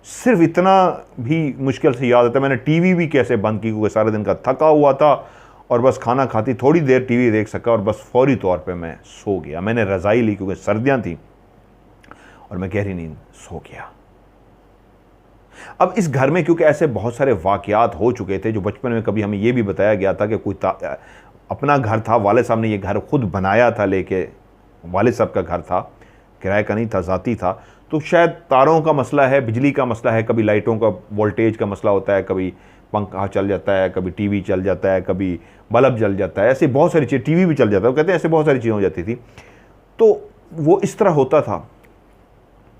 सिर्फ इतना भी मुश्किल से याद आता है मैंने टीवी भी कैसे बंद की, क्योंकि सारे दिन का थका हुआ था और बस खाना खाती थोड़ी देर टीवी देख सका और बस फौरी तौर पे मैं सो गया। मैंने रज़ाई ली क्योंकि सर्दियां थी और मैं गहरी नींद सो गया। अब इस घर में क्योंकि ऐसे बहुत सारे वाक़यात हो चुके थे, जो बचपन में कभी हमें ये भी बताया गया था कि कोई अपना घर था, वालिद साहब ने ये घर खुद बनाया था, लेके वालिद साहब का घर था, किराए का नहीं था, ज़ाती था। तो शायद तारों का मसला है, बिजली का मसला है, कभी लाइटों का वोल्टेज का मसला होता है, कभी पंखा चल जाता है, कभी टीवी चल जाता है, कभी बल्ब जल जाता है, ऐसे बहुत सारी चीज़ें, टीवी भी चल जाता है, वो कहते हैं ऐसे बहुत सारी चीज़ें हो जाती थी। तो वो इस तरह होता था।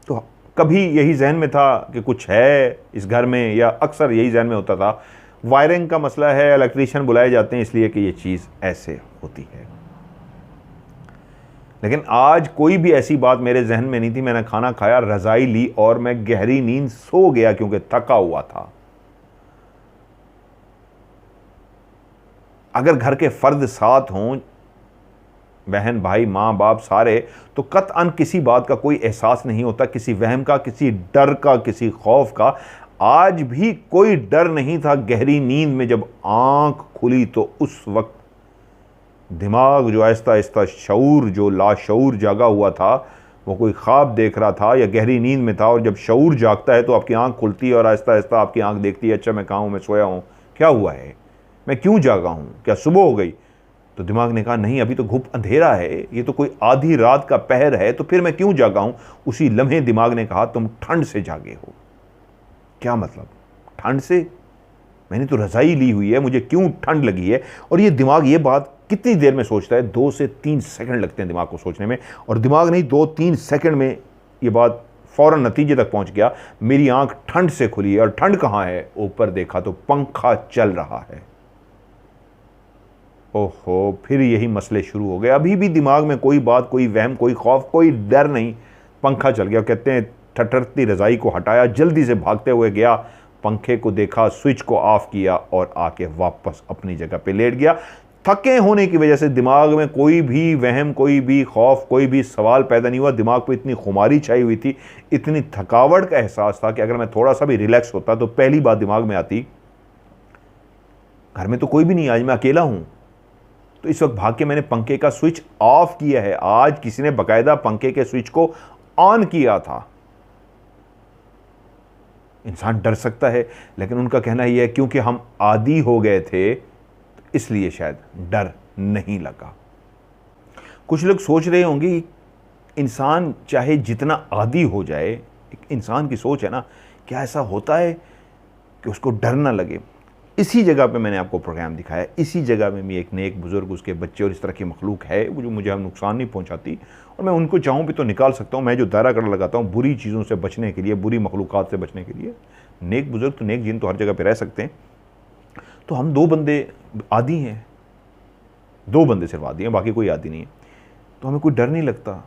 तो कभी यही जहन में था कि कुछ है इस घर में, या अक्सर यही जहन में होता था वायरिंग का मसला है, इलेक्ट्रीशियन बुलाए जाते हैं इसलिए कि ये चीज़ ऐसे होती है। लेकिन आज कोई भी ऐसी बात मेरे जहन में नहीं थी। मैंने खाना खाया, रज़ाई ली और मैं गहरी नींद सो गया क्योंकि थका हुआ था। अगर घर के फर्द साथ हों, बहन भाई माँ बाप सारे, तो कतअन किसी बात का कोई एहसास नहीं होता, किसी वहम का, किसी डर का, किसी खौफ का। आज भी कोई डर नहीं था। गहरी नींद में जब आंख खुली तो उस वक्त दिमाग जो आहिस्ता आहिस्ता, शऊर जो लाशऊर जागा हुआ था, वो कोई ख्वाब देख रहा था या गहरी नींद में था। और जब शऊर जागता है तो आपकी आंख खुलती है और आहिस्ता आहिस्ता आपकी आंख देखती है, अच्छा मैं कहाँ हूँ, मैं सोया हूँ, क्या हुआ है, मैं क्यों जागा हूँ, क्या सुबह हो गई? तो दिमाग ने कहा नहीं, अभी तो घुप अंधेरा है, ये तो कोई आधी रात का पहर है, तो फिर मैं क्यों जागा हूँ? उसी लम्हे दिमाग ने कहा तुम ठंड से जागे हो। क्या मतलब ठंड से? मैंने तो रज़ाई ली हुई है, मुझे क्यों ठंड लगी है? और ये दिमाग ये बात कितनी देर में सोचता है? 2 से 3 सेकंड लगते हैं दिमाग को सोचने में, और दिमाग नहीं 2-3 सेकंड में ये बात फ़ौरन नतीजे तक पहुंच गया। मेरी आंख ठंड से खुली है, और ठंड कहाँ है? ऊपर देखा तो पंखा चल रहा है। ओहो, फिर यही मसले शुरू हो गए। अभी भी दिमाग में कोई बात, कोई वहम, कोई खौफ, कोई डर नहीं। पंखा चल गया। कहते हैं ठठरती रज़ाई को हटाया, जल्दी से भागते हुए गया, पंखे को देखा, स्विच को ऑफ किया और आके वापस अपनी जगह पे लेट गया। थके होने की वजह से दिमाग में कोई भी वहम, कोई भी खौफ, कोई भी सवाल पैदा नहीं हुआ। दिमाग पे इतनी खुमारी छाई हुई थी, इतनी थकावट का एहसास था कि अगर मैं थोड़ा सा भी रिलैक्स होता तो पहली बात दिमाग में आती, घर में तो कोई भी नहीं, आज मैं अकेला हूं। तो इस वक्त भाग के मैंने पंखे का स्विच ऑफ किया है। आज किसी ने बकायदा पंखे के स्विच को ऑन किया था। इंसान डर सकता है, लेकिन उनका कहना यह है क्योंकि हम आदी हो गए थे इसलिए शायद डर नहीं लगा। कुछ लोग सोच रहे होंगे इंसान चाहे जितना आदी हो जाए, एक इंसान की सोच है ना, क्या ऐसा होता है कि उसको डर ना लगे। इसी जगह पे मैंने आपको प्रोग्राम दिखाया, इसी जगह में भी एक नेक बुजुर्ग, उसके बच्चे और इस तरह की मखलूक है जो मुझे हम नुकसान नहीं पहुंचाती, और मैं उनको चाहूँ भी तो निकाल सकता हूँ। मैं जो दायरा कड़ा लगाता हूँ बुरी चीज़ों से बचने के लिए, बुरी मखलूक़ात से बचने के लिए। नेक बुजुर्ग तो नेक जिन तो हर जगह पे रह सकते हैं। तो हम 2 बंदे आदी हैं, 2 बंदे सिर्फ आदी हैं, बाकी कोई आदी नहीं है। तो हमें कोई डर नहीं लगता।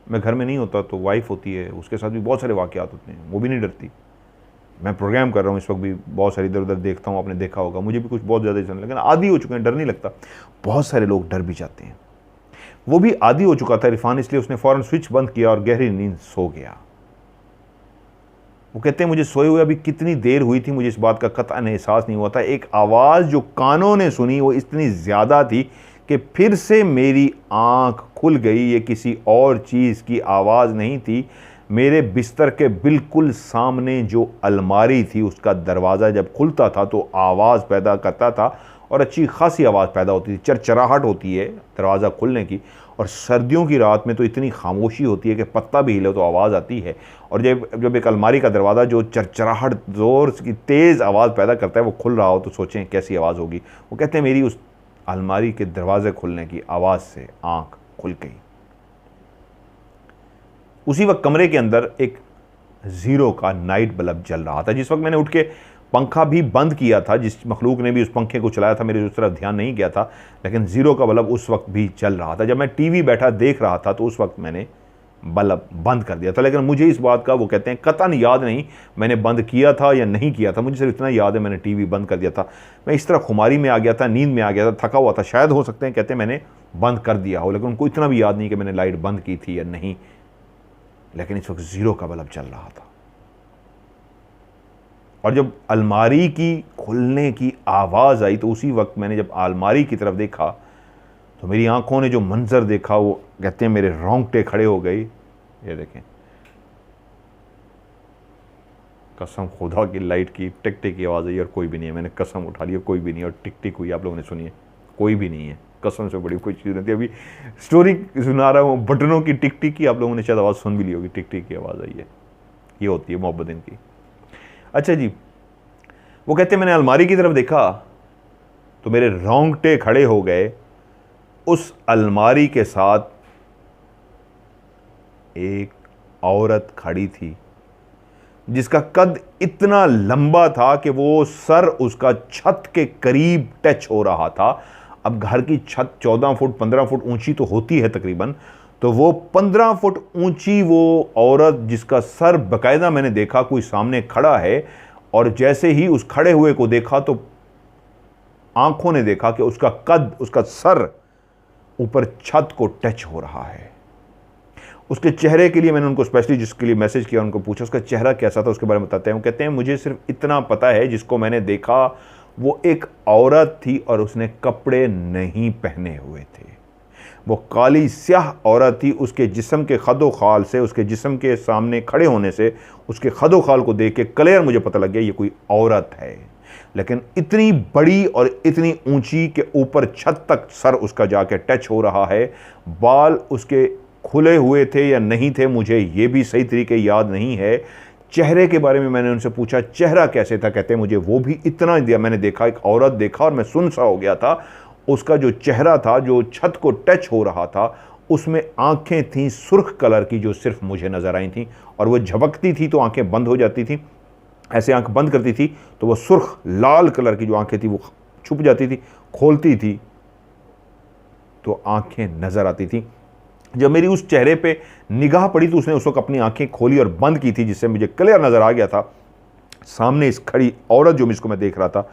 मैं घर में नहीं होता तो वाइफ होती है, उसके साथ भी बहुत सारे वाक़यात होते हैं, वो भी नहीं डरती। मैं प्रोग्राम कर रहा हूँ इस वक्त भी, बहुत सारी इधर उधर देखता हूँ, आपने देखा होगा, मुझे भी कुछ बहुत ज़्यादा चलने, लेकिन आदी हो चुके हैं, डर नहीं लगता। बहुत सारे लोग डर भी जाते हैं। वो भी आदी हो चुका था इरफान, इसलिए उसने फ़ौरन स्विच बंद किया और गहरी नींद सो गया। वो कहते हैं मुझे सोए हुए अभी कितनी देर हुई थी, मुझे इस बात का कतई एहसास नहीं हुआ था। एक आवाज़ जो कानों ने सुनी वो इतनी ज़्यादा थी कि फिर से मेरी आँख खुल गई। ये किसी और चीज़ की आवाज़ नहीं थी। मेरे बिस्तर के बिल्कुल सामने जो अलमारी थी उसका दरवाज़ा जब खुलता था तो आवाज़ पैदा करता था, और अच्छी खासी आवाज़ पैदा होती थी, चरचराहट होती है दरवाज़ा खुलने की। और सर्दियों की रात में तो इतनी खामोशी होती है कि पत्ता भी हिले तो आवाज़ आती है। और जब एक अलमारी का दरवाज़ा जो चरचराहट ज़ोर की तेज़ आवाज़ पैदा करता है वो खुल रहा हो तो सोचें कैसी आवाज़ होगी। वो कहते हैं मेरी उस अलमारी के दरवाज़े खुलने की आवाज़ से आँख खुल गई। उसी वक्त कमरे के अंदर एक 0 का नाइट बल्ब जल रहा था। जिस वक्त मैंने उठ के पंखा भी बंद किया था, जिस मखलूक ने भी उस पंखे को चलाया था, मेरे उस तरफ ध्यान नहीं गया था, लेकिन 0 का बल्ब उस वक्त भी चल रहा था। जब मैं टीवी बैठा देख रहा था तो उस वक्त मैंने बल्ब बंद कर दिया था। लेकिन मुझे इस बात का, वो कहते हैं, कतई याद नहीं मैंने बंद किया था या नहीं किया था। मुझे सिर्फ इतना याद है मैंने टीवी बंद कर दिया था। मैं इस तरह खुमारी में आ गया था, नींद में आ गया था, थका हुआ था। शायद हो सकते हैं कहते हैं मैंने बंद कर दिया हो, लेकिन उनको इतना भी याद नहीं कि मैंने लाइट बंद की थी या नहीं। लेकिन इस वक्त 0 का बल्ब चल रहा था। और जब अलमारी की खुलने की आवाज़ आई तो उसी वक्त मैंने जब अलमारी की तरफ देखा तो मेरी आंखों ने जो मंजर देखा वो कहते हैं मेरे रोंगटे खड़े हो गए। ये देखें, कसम खुदा की, लाइट की टिक टिक की आवाज़ आई और कोई भी नहीं है। मैंने कसम उठा ली, कोई भी नहीं है। और टिक टिक हुई, आप लोगों ने सुनी है, कोई भी नहीं है। कसम से बड़ी कोई चीज़ नहीं थी। अभी स्टोरी सुना रहा हूँ, बटनों की टिक टिक की, आप लोगों ने शायद आवाज़ सुन भी ली होगी, टिक टिक की आवाज़ आई है। ये होती है मोहब्बत इनकी। अच्छा जी, वो कहते हैं मैंने अलमारी की तरफ देखा तो मेरे रोंगटे खड़े हो गए। उस अलमारी के साथ एक औरत खड़ी थी जिसका कद इतना लंबा था कि वो सर उसका छत के करीब टच हो रहा था। अब घर की छत 14 फुट 15 फुट ऊंची तो होती है तकरीबन, तो वो 15 फुट ऊंची वो औरत जिसका सर बकायदा मैंने देखा कोई सामने खड़ा है, और जैसे ही उस खड़े हुए को देखा तो आंखों ने देखा कि उसका कद, उसका सर ऊपर छत को टच हो रहा है। उसके चेहरे के लिए मैंने उनको स्पेशली जिसके लिए मैसेज किया उनको पूछा उसका चेहरा कैसा था, उसके बारे में बताते हैं। वो कहते हैं मुझे सिर्फ इतना पता है जिसको मैंने देखा वो एक औरत थी और उसने कपड़े नहीं पहने हुए थे। वो काली स्याह औरत थी। उसके जिस्म के खदो खाल से, उसके जिस्म के सामने खड़े होने से उसके खदो खाल को देख के क्लियर मुझे पता लग गया ये कोई औरत है। लेकिन इतनी बड़ी और इतनी ऊंची कि ऊपर छत तक सर उसका जाके टच हो रहा है। बाल उसके खुले हुए थे या नहीं थे मुझे ये भी सही तरीके याद नहीं है। चेहरे के बारे में मैंने उनसे पूछा चेहरा कैसे था, कहते हैं मुझे वो भी इतना दिया, मैंने देखा एक औरत देखा और मैं सुन सा हो गया था। उसका जो चेहरा था जो छत को टच हो रहा था उसमें आंखें थीं सुर्ख कलर की जो सिर्फ मुझे नज़र आई थीं, और वो झपकती थी तो आंखें बंद हो जाती थी, ऐसे आंख बंद करती थी तो वो सुर्ख लाल कलर की जो आंखें थी वो छुप जाती थी, खोलती थी तो आंखें नज़र आती थी। जब मेरी उस चेहरे पे निगाह पड़ी तो उसने उस वक्त अपनी आंखें खोली और बंद की थी, जिससे मुझे क्लियर नज़र आ गया था सामने इस खड़ी औरत जो जिसको मैं देख रहा था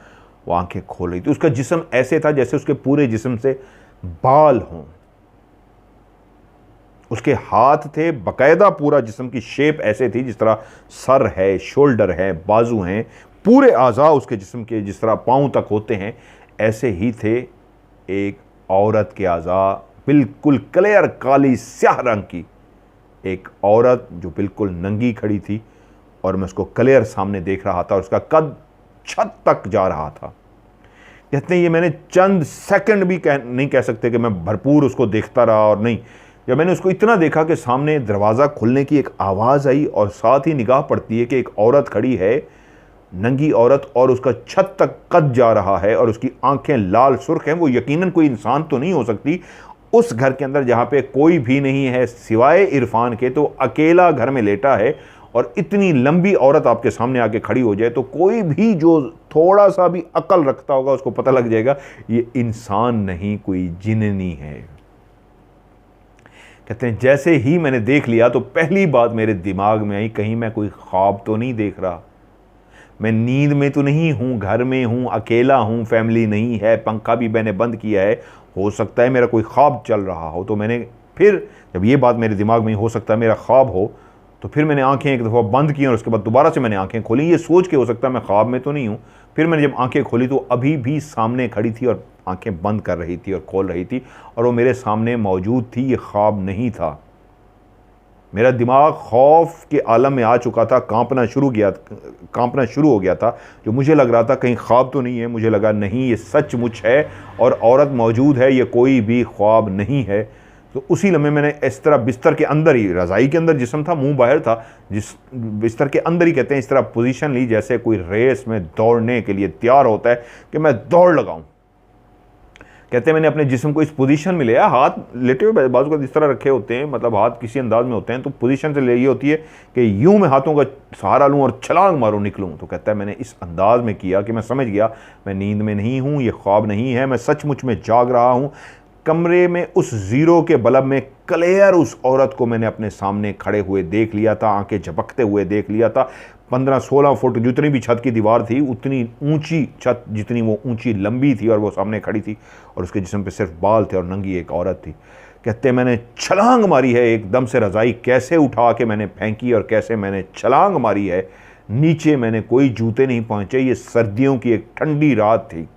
वो आंखें खोल रही थी। उसका जिस्म ऐसे था जैसे उसके पूरे जिस्म से बाल हों। उसके हाथ थे, बकायदा पूरा जिस्म की शेप ऐसे थी जिस तरह सर है, शोल्डर है, बाजू हैं, पूरे आज़ा उसके जिस्म के जिस तरह पाँव तक होते हैं ऐसे ही थे। एक औरत के आज़ा, बिल्कुल क्लियर काली स्याह रंग की एक औरत जो बिल्कुल नंगी खड़ी थी, और मैं उसको क्लियर सामने देख रहा था और उसका कद छत तक जा रहा था। कहते हैं ये मैंने चंद सेकंड भी नहीं कह सकते कि मैं भरपूर उसको देखता रहा, और नहीं, जब मैंने उसको इतना देखा कि सामने दरवाज़ा खुलने की एक आवाज़ आई और साथ ही निगाह पड़ती है कि एक औरत खड़ी है, नंगी औरत, और उसका छत तक कद जा रहा है और उसकी आंखें लाल सुर्ख हैं। वो यकीनन कोई इंसान तो नहीं हो सकती उस घर के अंदर जहाँ पे कोई भी नहीं है सिवाय इरफान के, तो अकेला घर में लेटा है और इतनी लंबी औरत आपके सामने आके खड़ी हो जाए तो कोई भी जो थोड़ा सा भी अकल रखता होगा उसको पता लग जाएगा ये इंसान नहीं, कोई जिन्नी है। कहते हैं जैसे ही मैंने देख लिया तो पहली बात मेरे दिमाग में आई, कहीं मैं कोई ख्वाब तो नहीं देख रहा, मैं नींद में तो नहीं हूँ, घर में हूँ, अकेला हूँ, फैमिली नहीं है, पंखा भी मैंने बंद किया है, हो सकता है मेरा कोई ख्वाब चल रहा हो। तो मैंने फिर जब ये बात मेरे दिमाग में हो सकता है मेरा ख्वाब हो, तो फिर मैंने आंखें एक दफ़ा बंद की और उसके बाद दोबारा से मैंने आंखें खोली, ये सोच के हो सकता है मैं ख्वाब में तो नहीं हूँ। फिर मैंने जब आंखें खोली तो अभी भी सामने खड़ी थी और आंखें बंद कर रही थी और खोल रही थी, और वो मेरे सामने मौजूद थी, ये ख्वाब नहीं था। मेरा दिमाग खौफ के आलम में आ चुका था, कांपना शुरू हो गया था। जो मुझे लग रहा था कहीं ख्वाब तो नहीं है, मुझे लगा नहीं ये सचमुच है और औरत मौजूद है, ये कोई भी ख्वाब नहीं है। तो उसी लम्हे मैंने इस तरह बिस्तर के अंदर ही, रज़ाई के अंदर जिस्म था, मुंह बाहर था, जिस बिस्तर के अंदर ही कहते हैं इस तरह पोजीशन ली जैसे कोई रेस में दौड़ने के लिए तैयार होता है कि मैं दौड़ लगाऊं। कहते हैं मैंने अपने जिस्म को इस पोजीशन में लिया, हाथ लेटे हुए बाजू का इस तरह रखे होते हैं, मतलब हाथ किसी अंदाज में होते हैं, तो पोजीशन से ये होती है कि यूं मैं हाथों का सहारा लूं और छलांग मारूं, निकलूं। तो कहता है मैंने इस अंदाज में किया कि मैं समझ गया मैं नींद में नहीं हूं, ये ख्वाब नहीं है, मैं सचमुच में जाग रहा हूं। कमरे में उस जीरो के बल्ब में क्लियर उस औरत को मैंने अपने सामने खड़े हुए देख लिया था, आंखें झपकते हुए देख लिया था। 15-16 फुट जितनी भी छत की दीवार थी उतनी ऊंची छत, जितनी वो ऊंची लंबी थी, और वो सामने खड़ी थी और उसके जिस्म पे सिर्फ बाल थे और नंगी एक औरत थी। कहते मैंने छलांग मारी है, एकदम से रज़ाई कैसे उठा के मैंने फेंकी और कैसे मैंने छलांग मारी है नीचे। मैंने कोई जूते नहीं पहुंचे, ये सर्दियों की एक ठंडी रात थी,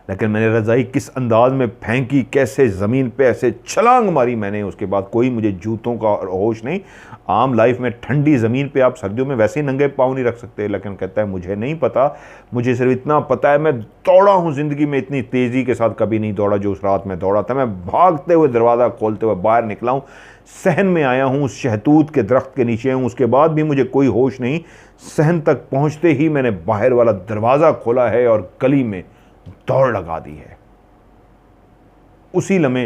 लेकिन मैंने रज़ाई किस अंदाज में फेंकी, कैसे ज़मीन पे ऐसे छलांग मारी मैंने, उसके बाद कोई मुझे जूतों का होश नहीं। आम लाइफ में ठंडी ज़मीन पे आप सर्दियों में वैसे ही नंगे पाँव नहीं रख सकते, लेकिन कहता है मुझे नहीं पता, मुझे सिर्फ इतना पता है मैं दौड़ा हूँ, ज़िंदगी में इतनी तेज़ी के साथ कभी नहीं दौड़ा जो उस रात में दौड़ा था। मैं भागते हुए दरवाज़ा खोलते हुए बाहर निकला हूँ, सहन में आया हूँ, उस शहतूत के दरख्त के नीचे हूँ, उसके बाद भी मुझे कोई होश नहीं। सहन तक पहुँचते ही मैंने बाहर वाला दरवाज़ा खोला है और गली में दौड़ लगा दी है। उसी लम्हे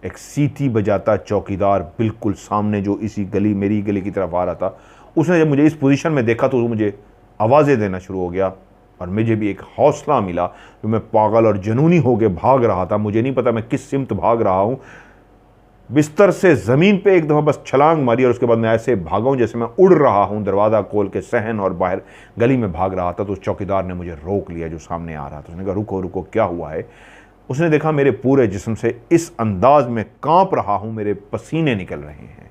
एक सीटी बजाता चौकीदार बिल्कुल सामने, जो इसी गली, मेरी गली की तरफ आ रहा था, उसने जब मुझे इस पोजीशन में देखा तो मुझे आवाज़ें देना शुरू हो गया और मुझे भी एक हौसला मिला। जो मैं पागल और जुनूनी हो के भाग रहा था, मुझे नहीं पता मैं किस सिमत भाग रहा हूँ। बिस्तर से ज़मीन पे एक दफ़ा बस छलांग मारी और उसके बाद मैं ऐसे भागा हूँ जैसे मैं उड़ रहा हूँ, दरवाज़ा खोल के सहन और बाहर गली में भाग रहा था। तो उस चौकीदार ने मुझे रोक लिया जो सामने आ रहा था। उसने कहा रुको रुको, क्या हुआ है? उसने देखा मेरे पूरे जिस्म से इस अंदाज में कांप रहा हूँ, मेरे पसीने निकल रहे हैं।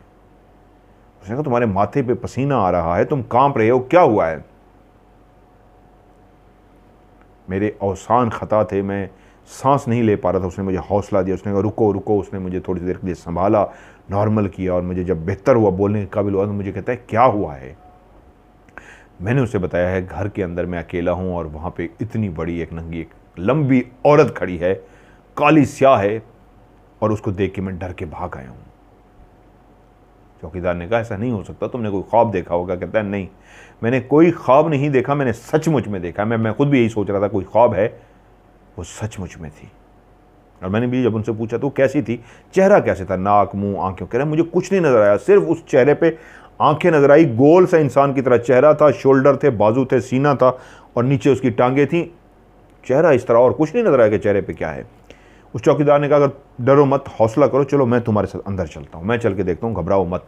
उसने कहा तुम्हारे माथे पे पसीना आ रहा है, तुम कांप रहे हो, क्या हुआ है? मेरे औसान खता थे, मैं सांस नहीं ले पा रहा था। उसने मुझे हौसला दिया, उसने कहा रुको रुको। उसने मुझे थोड़ी देर के लिए संभाला, नॉर्मल किया, और मुझे जब बेहतर हुआ, बोलने के काबिल हुआ, तो मुझे कहता है क्या हुआ है? मैंने उसे बताया है घर के अंदर मैं अकेला हूँ और वहाँ पे इतनी बड़ी एक नंगी एक लंबी औरत खड़ी है, काली स्याह है, और उसको देख के मैं डर के भाग आया हूँ। चौकीदार ने कहा ऐसा नहीं हो सकता, तुमने कोई ख्वाब देखा होगा। कहता है नहीं, मैंने कोई ख्वाब नहीं देखा, मैंने सचमुच में देखा। मैं खुद भी यही सोच रहा था कोई ख्वाब है, वो सचमुच में थी। और मैंने भी जब उनसे पूछा तो कैसी थी, चेहरा कैसे था, नाक मुंह आंखें, कह रहे मुझे कुछ नहीं नजर आया, सिर्फ उस चेहरे पे आंखें नजर आई, गोल सा इंसान की तरह चेहरा था, शोल्डर थे, बाजू थे, सीना था और नीचे उसकी टांगे थी, चेहरा इस तरह, और कुछ नहीं नजर आया कि चेहरे पे क्या है। उस चौकीदार ने कहा अगर डरो मत, हौसला करो, चलो मैं तुम्हारे साथ अंदर चलता हूँ, मैं चल के देखता हूँ, घबराओ मत।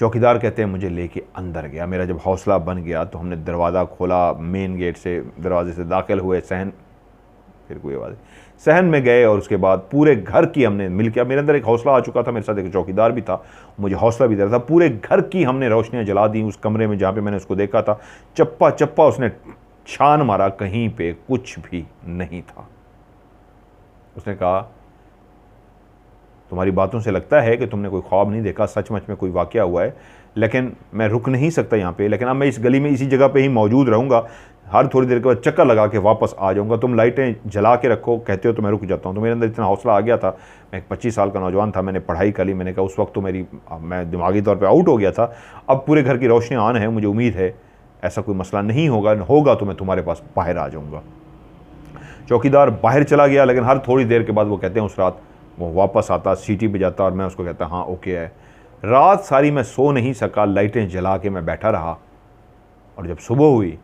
चौकीदार कहते हैं मुझे लेके अंदर गया। मेरा जब हौसला बन गया तो हमने दरवाज़ा खोला, मेन गेट से दरवाजे से दाखिल हुए, सहन, फिर कोई आवाज़, सहन में गए और उसके बाद पूरे घर की हमने मिल के, मेरे अंदर एक हौसला आ चुका था, मेरे साथ एक चौकीदार भी था, मुझे हौसला भी दे रहा था। पूरे घर की हमने रोशनियाँ जला दी उस कमरे में जहाँ पे मैंने उसको देखा था। चप्पा चप्पा उसने छान मारा, कहीं पे कुछ भी नहीं था। उसने कहा तुम्हारी बातों से लगता है कि तुमने कोई ख्वाब नहीं देखा, सचमुच में कोई वाक़या हुआ है, लेकिन मैं रुक नहीं सकता यहाँ पे, लेकिन अब मैं इस गली में इसी जगह पे ही मौजूद रहूँगा, हर थोड़ी देर के बाद चक्कर लगा के वापस आ जाऊँगा, तुम लाइटें जला के रखो, कहते हो तो मैं रुक जाता हूँ। तो मेरे अंदर इतना हौसला आ गया था, मैं एक 25 साल का नौजवान था, मैंने पढ़ाई कर ली, मैंने कहा उस वक्त तो मैं दिमागी तौर पर आउट हो गया था, अब पूरे घर की रोशनी ऑन है, मुझे उम्मीद है ऐसा कोई मसला नहीं होगा तो मैं तुम्हारे पास बाहर आ जाऊँगा। चौकीदार बाहर चला गया, लेकिन हर थोड़ी देर के बाद वो कहते हैं उस रात वो वापस आता, सीटी बजाता और मैं उसको कहता हाँ ओके है। रात सारी मैं सो नहीं सका, लाइटें जला के मैं बैठा रहा, और जब सुबह हुई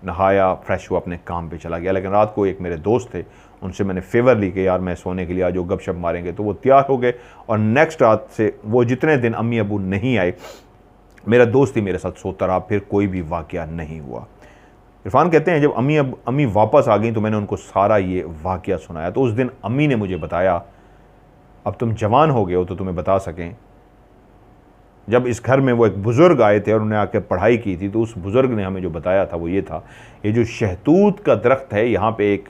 नहाया, फ्रेश हुआ, अपने काम पे चला गया। लेकिन रात को एक मेरे दोस्त थे, उनसे मैंने फेवर ली कि यार मैं सोने के लिए आज गपशप मारेंगे, तो वो तैयार हो गए। और नेक्स्ट रात से वो जितने दिन अम्मी अबू नहीं आए, मेरा दोस्त ही मेरे साथ सोता रहा, फिर कोई भी वाक़या नहीं हुआ। इरफान कहते हैं जब अम्मी वापस आ गई तो मैंने उनको सारा ये वाक़या सुनाया। तो उस दिन अम्मी ने मुझे बताया, अब तुम जवान हो गए हो तो तुम्हें बता सकें, जब इस घर में वो एक बुज़ुर्ग आए थे और उन्होंने आकर पढ़ाई की थी, तो उस बुज़ुर्ग ने हमें जो बताया था वो ये था, ये जो शहतूत का दरख्त है, यहाँ पे एक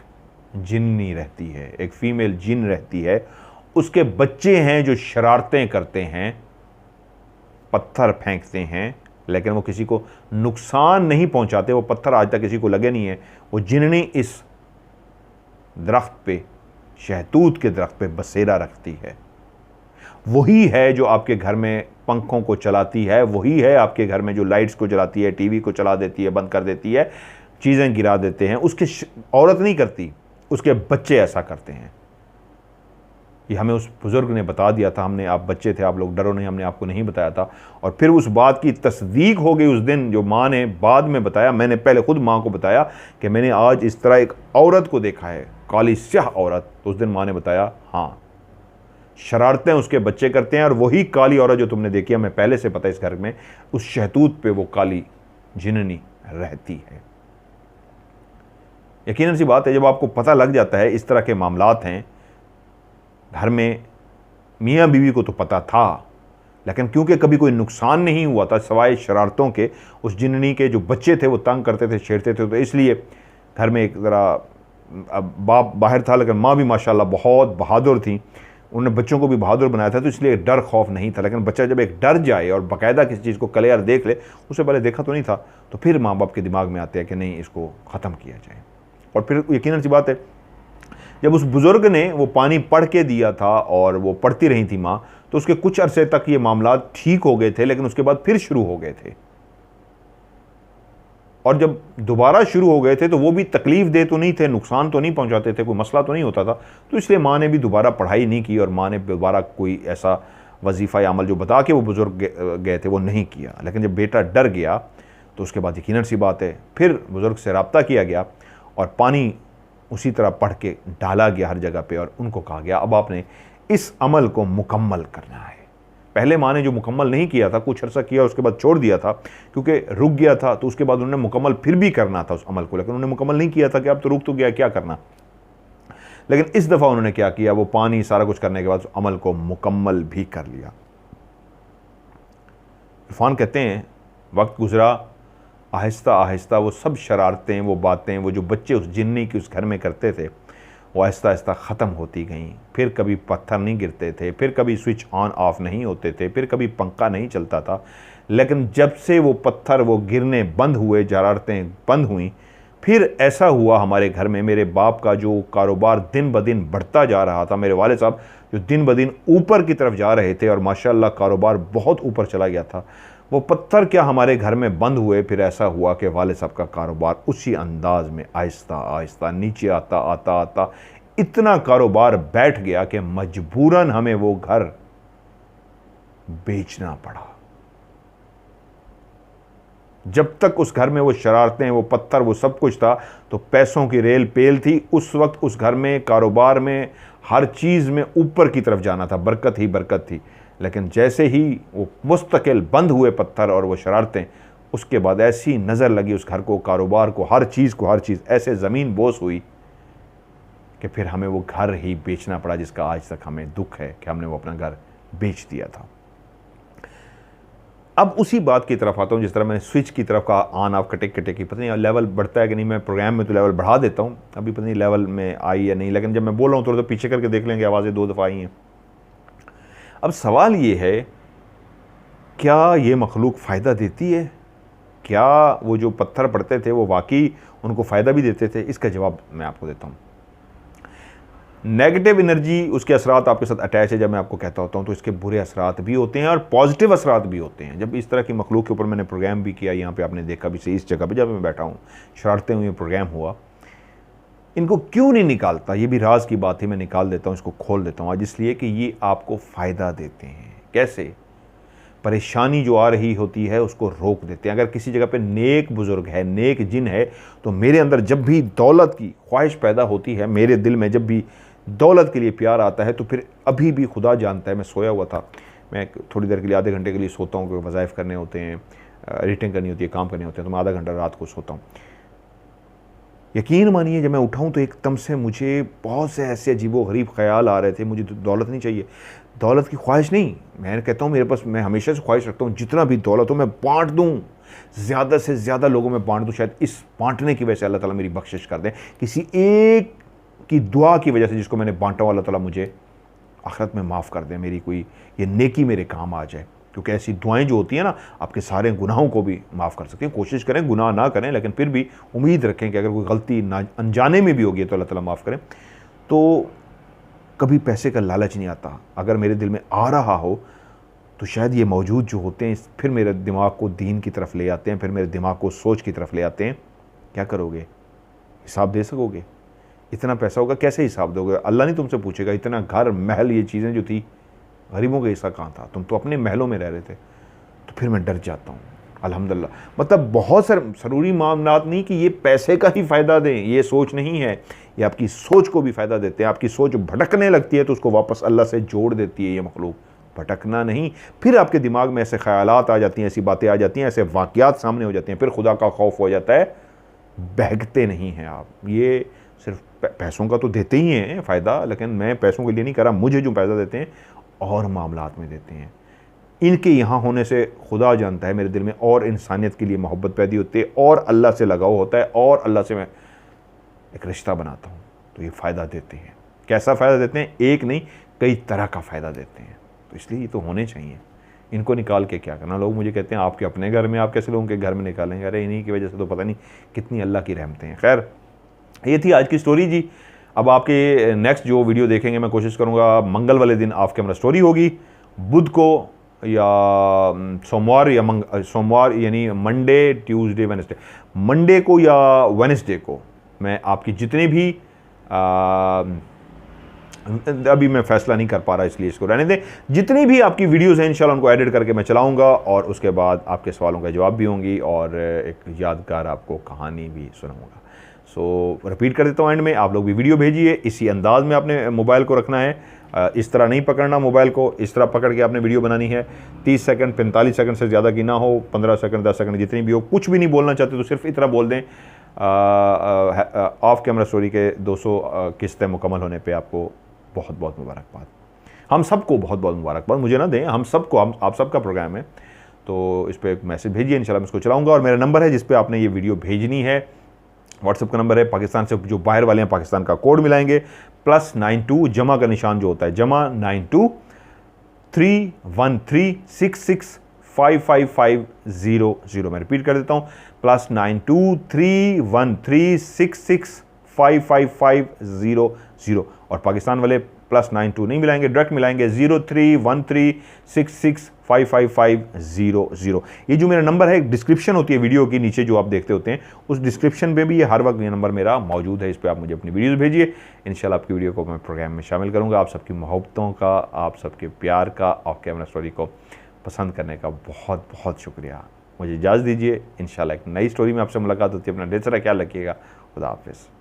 जिन्नी रहती है, एक फ़ीमेल जिन रहती है, उसके बच्चे हैं जो शरारतें करते हैं, पत्थर फेंकते हैं, लेकिन वो किसी को नुकसान नहीं पहुंचाते, वो पत्थर आज तक किसी को लगे नहीं है। वो जिन्नी इस दरख्त पे, शहतूत के दरख्त पे बसेरा रखती है। वही है जो आपके घर में पंखों को चलाती है, वही है आपके घर में जो लाइट्स को जलाती है, टीवी को चला देती है, बंद कर देती है, चीज़ें गिरा देते हैं। उसके औरत नहीं करती, उसके बच्चे ऐसा करते हैं। ये हमें उस बुज़ुर्ग ने बता दिया था, हमने, आप बच्चे थे, आप लोग डरो नहीं, हमने आपको नहीं बताया था। और फिर उस बात की तस्दीक हो गई उस दिन, जो माँ ने बाद में बताया। मैंने पहले खुद माँ को बताया कि मैंने आज इस तरह एक औरत को देखा है, काली स्याह औरत। तो उस दिन माँ ने बताया हाँ, शरारतें उसके बच्चे करते हैं, और वही काली औरत जो तुमने देखी, हमें पहले से पता है इस घर में, उस शहतूत पे वो काली जिन्नी रहती है। यकीनन सी बात है, जब आपको पता लग जाता है इस तरह के मामलात हैं घर में, मियाँ बीवी को तो पता था, लेकिन क्योंकि कभी कोई नुकसान नहीं हुआ था सवाए शरारतों के, उस जिन्नी के जो बच्चे थे वो तंग करते थे, छेड़ते थे, तो इसलिए घर में एक ज़रा बाप बाहर था, लेकिन माँ भी माशाल्लाह बहुत बहादुर थी, उन्होंने बच्चों को भी बहादुर बनाया था, तो इसलिए डर खौफ नहीं था। लेकिन बच्चा जब एक डर जाए और बाकायदा किसी चीज़ को क्लियर देख ले, उससे पहले देखा तो नहीं था, तो फिर माँ बाप के दिमाग में आते हैं कि नहीं, इसको ख़त्म किया जाए। और फिर यकीनन सी बात है, जब उस बुज़ुर्ग ने वो पानी पढ़ के दिया था और वो पढ़ती रही थी माँ, तो उसके कुछ अरसे तक ये मामला ठीक हो गए थे, लेकिन उसके बाद फिर शुरू हो गए थे। और जब दोबारा शुरू हो गए थे तो वो भी तकलीफ दे तो नहीं थे, नुकसान तो नहीं पहुंचाते थे, कोई मसला तो नहीं होता था, तो इसलिए माँ ने भी दोबारा पढ़ाई नहीं की और माँ ने दोबारा कोई ऐसा वजीफ़ा या अमल जो बता के वो बुज़ुर्ग गए थे वो नहीं किया। लेकिन जब बेटा डर गया तो उसके बाद यकीनन सी बात है फिर बुज़ुर्ग से रब्ता किया गया और पानी उसी तरह पढ़ के डाला गया हर जगह पे, और उनको कहा गया अब आपने इस अमल को मुकम्मल करना है। पहले माँ ने जो मुकम्मल नहीं किया था, कुछ अर्सा किया उसके बाद छोड़ दिया था क्योंकि रुक गया था, तो उसके बाद उन्होंने मुकम्मल फिर भी करना था उस अमल को, लेकिन उन्होंने मुकम्मल नहीं किया था कि अब तो रुक तो गया, क्या करना। लेकिन इस दफ़ा उन्होंने क्या किया, वो पानी सारा कुछ करने के बाद उस अमल को मुकम्मल भी कर लिया। इरफान कहते हैं वक्त गुजरा, आहिस्ता आहिस्ता वो सब शरारतें, वो बातें, वो जो बच्चे उस जिन्नी की उस घर में करते थे, वो आहिस्ता आहिस्ता ख़त्म होती गईं। फिर कभी पत्थर नहीं गिरते थे, फिर कभी स्विच ऑन ऑफ नहीं होते थे, फिर कभी पंखा नहीं चलता था। लेकिन जब से वो पत्थर वो गिरने बंद हुए, शरारतें बंद हुई, फिर ऐसा हुआ हमारे घर में, मेरे बाप का जो कारोबार दिन ब दिन बढ़ता जा रहा था, मेरे वाले साहब जो दिन ब दिन ऊपर की तरफ जा रहे थे और माशाल्लाह कारोबार बहुत ऊपर चला गया था, वो पत्थर क्या हमारे घर में बंद हुए। फिर ऐसा हुआ कि वाले साहब का कारोबार उसी अंदाज में आहिस्ता आहिस्ता नीचे आता आता आता इतना कारोबार बैठ गया कि मजबूरन हमें वो घर बेचना पड़ा। जब तक उस घर में वो शरारतें, वो पत्थर, वो सब कुछ था, तो पैसों की रेल पेल थी। उस वक्त उस घर में कारोबार में हर चीज़ में ऊपर की तरफ जाना था, बरकत ही बरकत थी। लेकिन जैसे ही वो मुस्तकिल बंद हुए पत्थर और वो शरारतें, उसके बाद ऐसी नज़र लगी उस घर को, कारोबार को, हर चीज़ ऐसे ज़मीन बोस हुई कि फिर हमें वो घर ही बेचना पड़ा, जिसका आज तक हमें दुख है कि हमने वो अपना घर बेच दिया था। अब उसी बात की तरफ आता हूँ, जिस तरह मैंने स्विच की तरफ का ऑन ऑफ कटे की, पता नहीं लेवल बढ़ता है कि नहीं, मैं प्रोग्राम में तो लेवल बढ़ा देता हूँ, अभी पता नहीं लेवल में आई या नहीं, लेकिन जब मैं बोल रहा हूँ थोड़ा तो पीछे करके देख लेंगे, आवाज़ें 2 दफ़ा आई हैं। अब सवाल ये है, क्या ये मखलूक फ़ायदा देती है? क्या वो जो पत्थर पड़ते थे वो वाकई उनको फ़ायदा भी देते थे? इसका जवाब मैं आपको देता हूँ। नेगेटिव एनर्जी, उसके असरात आपके साथ अटैच है, जब मैं आपको कहता होता हूँ तो इसके बुरे असरात भी होते हैं और पॉजिटिव असरात भी होते हैं। जब इस तरह की मखलूक के ऊपर मैंने प्रोग्राम भी किया, यहाँ पे आपने देखा भी सही, इस जगह पे जब मैं बैठा हूँ शरारते हुए प्रोग्राम हुआ, इनको क्यों नहीं निकालता, ये भी राज की बात है, मैं निकाल देता हूँ, इसको खोल देता हूँ आज, इसलिए कि ये आपको फ़ायदा देते हैं। कैसे? परेशानी जो आ रही होती है उसको रोक देते हैं। अगर किसी जगह पे नेक बुजुर्ग है, नेक जिन है, तो मेरे अंदर जब भी दौलत की ख्वाहिश पैदा होती है, मेरे दिल में जब भी दौलत के लिए प्यार आता है, तो फिर अभी भी खुदा जानता है, मैं सोया हुआ था, मैं थोड़ी देर के लिए, आधे घंटे के लिए सोता हूँ, क्योंकि वज़ाइफ करने होते हैं, एडिटिंग करनी होती है, काम करने होते हैं, तो मैं आधा घंटा रात को सोता हूँ। यकीन मानिए जब मैं उठा हूँ तो एकदम से मुझे बहुत से ऐसे अजीबो-गरीब ख़्याल आ रहे थे। मुझे दौलत नहीं चाहिए, दौलत की ख्वाहिश नहीं, मैं कहता हूँ मेरे पास, मैं हमेशा से ख्वाहिश रखता हूँ जितना भी दौलत हो मैं बांट दूँ, ज़्यादा से ज़्यादा लोगों में बांट दूँ। शायद इस बांटने की वजह से अल्लाह ताला मेरी बख्शिश कर दें, किसी एक की दुआ की वजह से जिसको मैंने बांटा हुआ, अल्लाह ताला मुझे आखिरत में माफ़ कर दें, मेरी कोई ये नेकी मेरे काम आ जाए। क्योंकि ऐसी दुआएं जो होती हैं ना, आपके सारे गुनाहों को भी माफ़ कर सकती हैं। कोशिश करें गुनाह ना करें, लेकिन फिर भी उम्मीद रखें कि अगर कोई गलती ना अनजाने में भी होगी तो अल्लाह ताला माफ़ करें। तो कभी पैसे का लालच नहीं आता। अगर मेरे दिल में आ रहा हो तो शायद ये मौजूद जो होते हैं फिर मेरे दिमाग को दीन की तरफ ले आते हैं, फिर मेरे दिमाग को सोच की तरफ ले आते हैं। क्या करोगे? हिसाब दे सकोगे? इतना पैसा होगा कैसे हिसाब दोगे? अल्लाह नहीं तुमसे पूछेगा। इतना घर महल, ये चीज़ें जो थी, गरीबों का हिस्सा कहाँ था? तुम तो अपने महलों में रह रहे थे। तो फिर मैं डर जाता हूँ। अल्हम्दुलिल्लाह, मतलब बहुत ज़रूरी मामलात नहीं कि ये पैसे का ही फ़ायदा दें, ये सोच नहीं है, ये आपकी सोच को भी फ़ायदा देते हैं। आपकी सोच भटकने लगती है तो उसको वापस अल्लाह से जोड़ देती है ये मखलूक। भटकना नहीं, फिर आपके दिमाग में ऐसे ख़यालात आ जाती हैं, ऐसी बातें आ जाती हैं, ऐसे वाक़यात सामने हो जाते हैं, फिर खुदा का खौफ हो जाता है, बहकते नहीं हैं आप। ये सिर्फ पैसों का तो देते ही हैं फ़ायदा, लेकिन मैं पैसों के लिए नहीं कर रहा, मुझे जो फ़ायदा देते हैं और मामलात में देते हैं। इनके यहाँ होने से खुदा जानता है मेरे दिल में और इंसानियत के लिए मोहब्बत पैदा होती है और अल्लाह से लगाव होता है और अल्लाह से मैं एक रिश्ता बनाता हूँ। तो ये फ़ायदा देते हैं। कैसा फ़ायदा देते हैं? एक नहीं, कई तरह का फ़ायदा देते हैं। तो इसलिए ये तो होने चाहिए। इनको निकाल के क्या करना? लोग मुझे कहते हैं आपके अपने घर में, आप कैसे लोगों के घर में निकालेंगे? अरे इन्हीं की वजह से तो पता नहीं कितनी अल्लाह की रहमतें हैं। खैर, ये थी आज की स्टोरी जी। अब आपके नेक्स्ट जो वीडियो देखेंगे, मैं कोशिश करूँगा मंगल वाले दिन ऑफ कैमरा स्टोरी होगी, बुध को या सोमवार या सोमवार यानी मंडे, ट्यूसडे, वेडनेसडे, मंडे को या वेडनेसडे को मैं आपकी जितने भी अभी मैं फैसला नहीं कर पा रहा, इसलिए इसको रहने दें। जितनी भी आपकी वीडियोस हैं इंशाल्लाह उनको एडिट करके मैं चलाऊंगा और उसके बाद आपके सवालों का जवाब भी होंगी और एक यादगार आपको कहानी भी सुनाऊंगा। सो रिपीट कर देता हूँ एंड में, आप लोग भी वीडियो भेजिए। इसी अंदाज में आपने मोबाइल को रखना है, इस तरह नहीं पकड़ना मोबाइल को, इस तरह पकड़ के आपने वीडियो बनानी है। 30 सेकंड 45 सेकंड से ज़्यादा की ना हो, 15 सेकंड 10 सेकंड जितनी भी हो। कुछ भी नहीं बोलना चाहते तो सिर्फ इतना बोल दें, ऑफ कैमरा स्टोरी के 200 किस्तें मुकम्मल होने पे आपको बहुत बहुत मुबारकबाद। हम सबको बहुत बहुत मुबारकबाद, मुझे ना दें, हम सबको, आप सबका प्रोग्राम है। तो इस पर एक मैसेज भेजिए, इंशाल्लाह मैं इसको चलाऊँगा। और मेरा नंबर है जिस पर आपने ये वीडियो भेजनी है, व्हाट्सएप का नंबर है। पाकिस्तान से जो बाहर वाले हैं पाकिस्तान का कोड मिलाएंगे, +92 जमा का निशान जो होता है, जमा 923136655500। मैं रिपीट कर देता हूँ, +923136655500। और पाकिस्तान वाले +92 नहीं मिलाएंगे, डायरेक्ट मिलाएंगे 031366555500। ये जो मेरा नंबर है, डिस्क्रिप्शन होती है वीडियो की नीचे जो आप देखते होते हैं, उस डिस्क्रिप्शन पे भी ये हर वक्त ये नंबर मेरा मौजूद है। इस पर आप मुझे अपनी वीडियोस भेजिए, इंशाल्लाह आपकी वीडियो को मैं प्रोग्राम में शामिल करूँगा। आप सबकी मोहब्बतों का, आप सबके प्यार का, ऑफ कैमरा स्टोरी को पसंद करने का बहुत बहुत शुक्रिया। मुझे इजाज़त दीजिए, इंशाल्लाह एक नई स्टोरी में आपसे मुलाकात होती है। अपना ढेर सारा ख्याल रखिएगा। खुदा हाफिज़।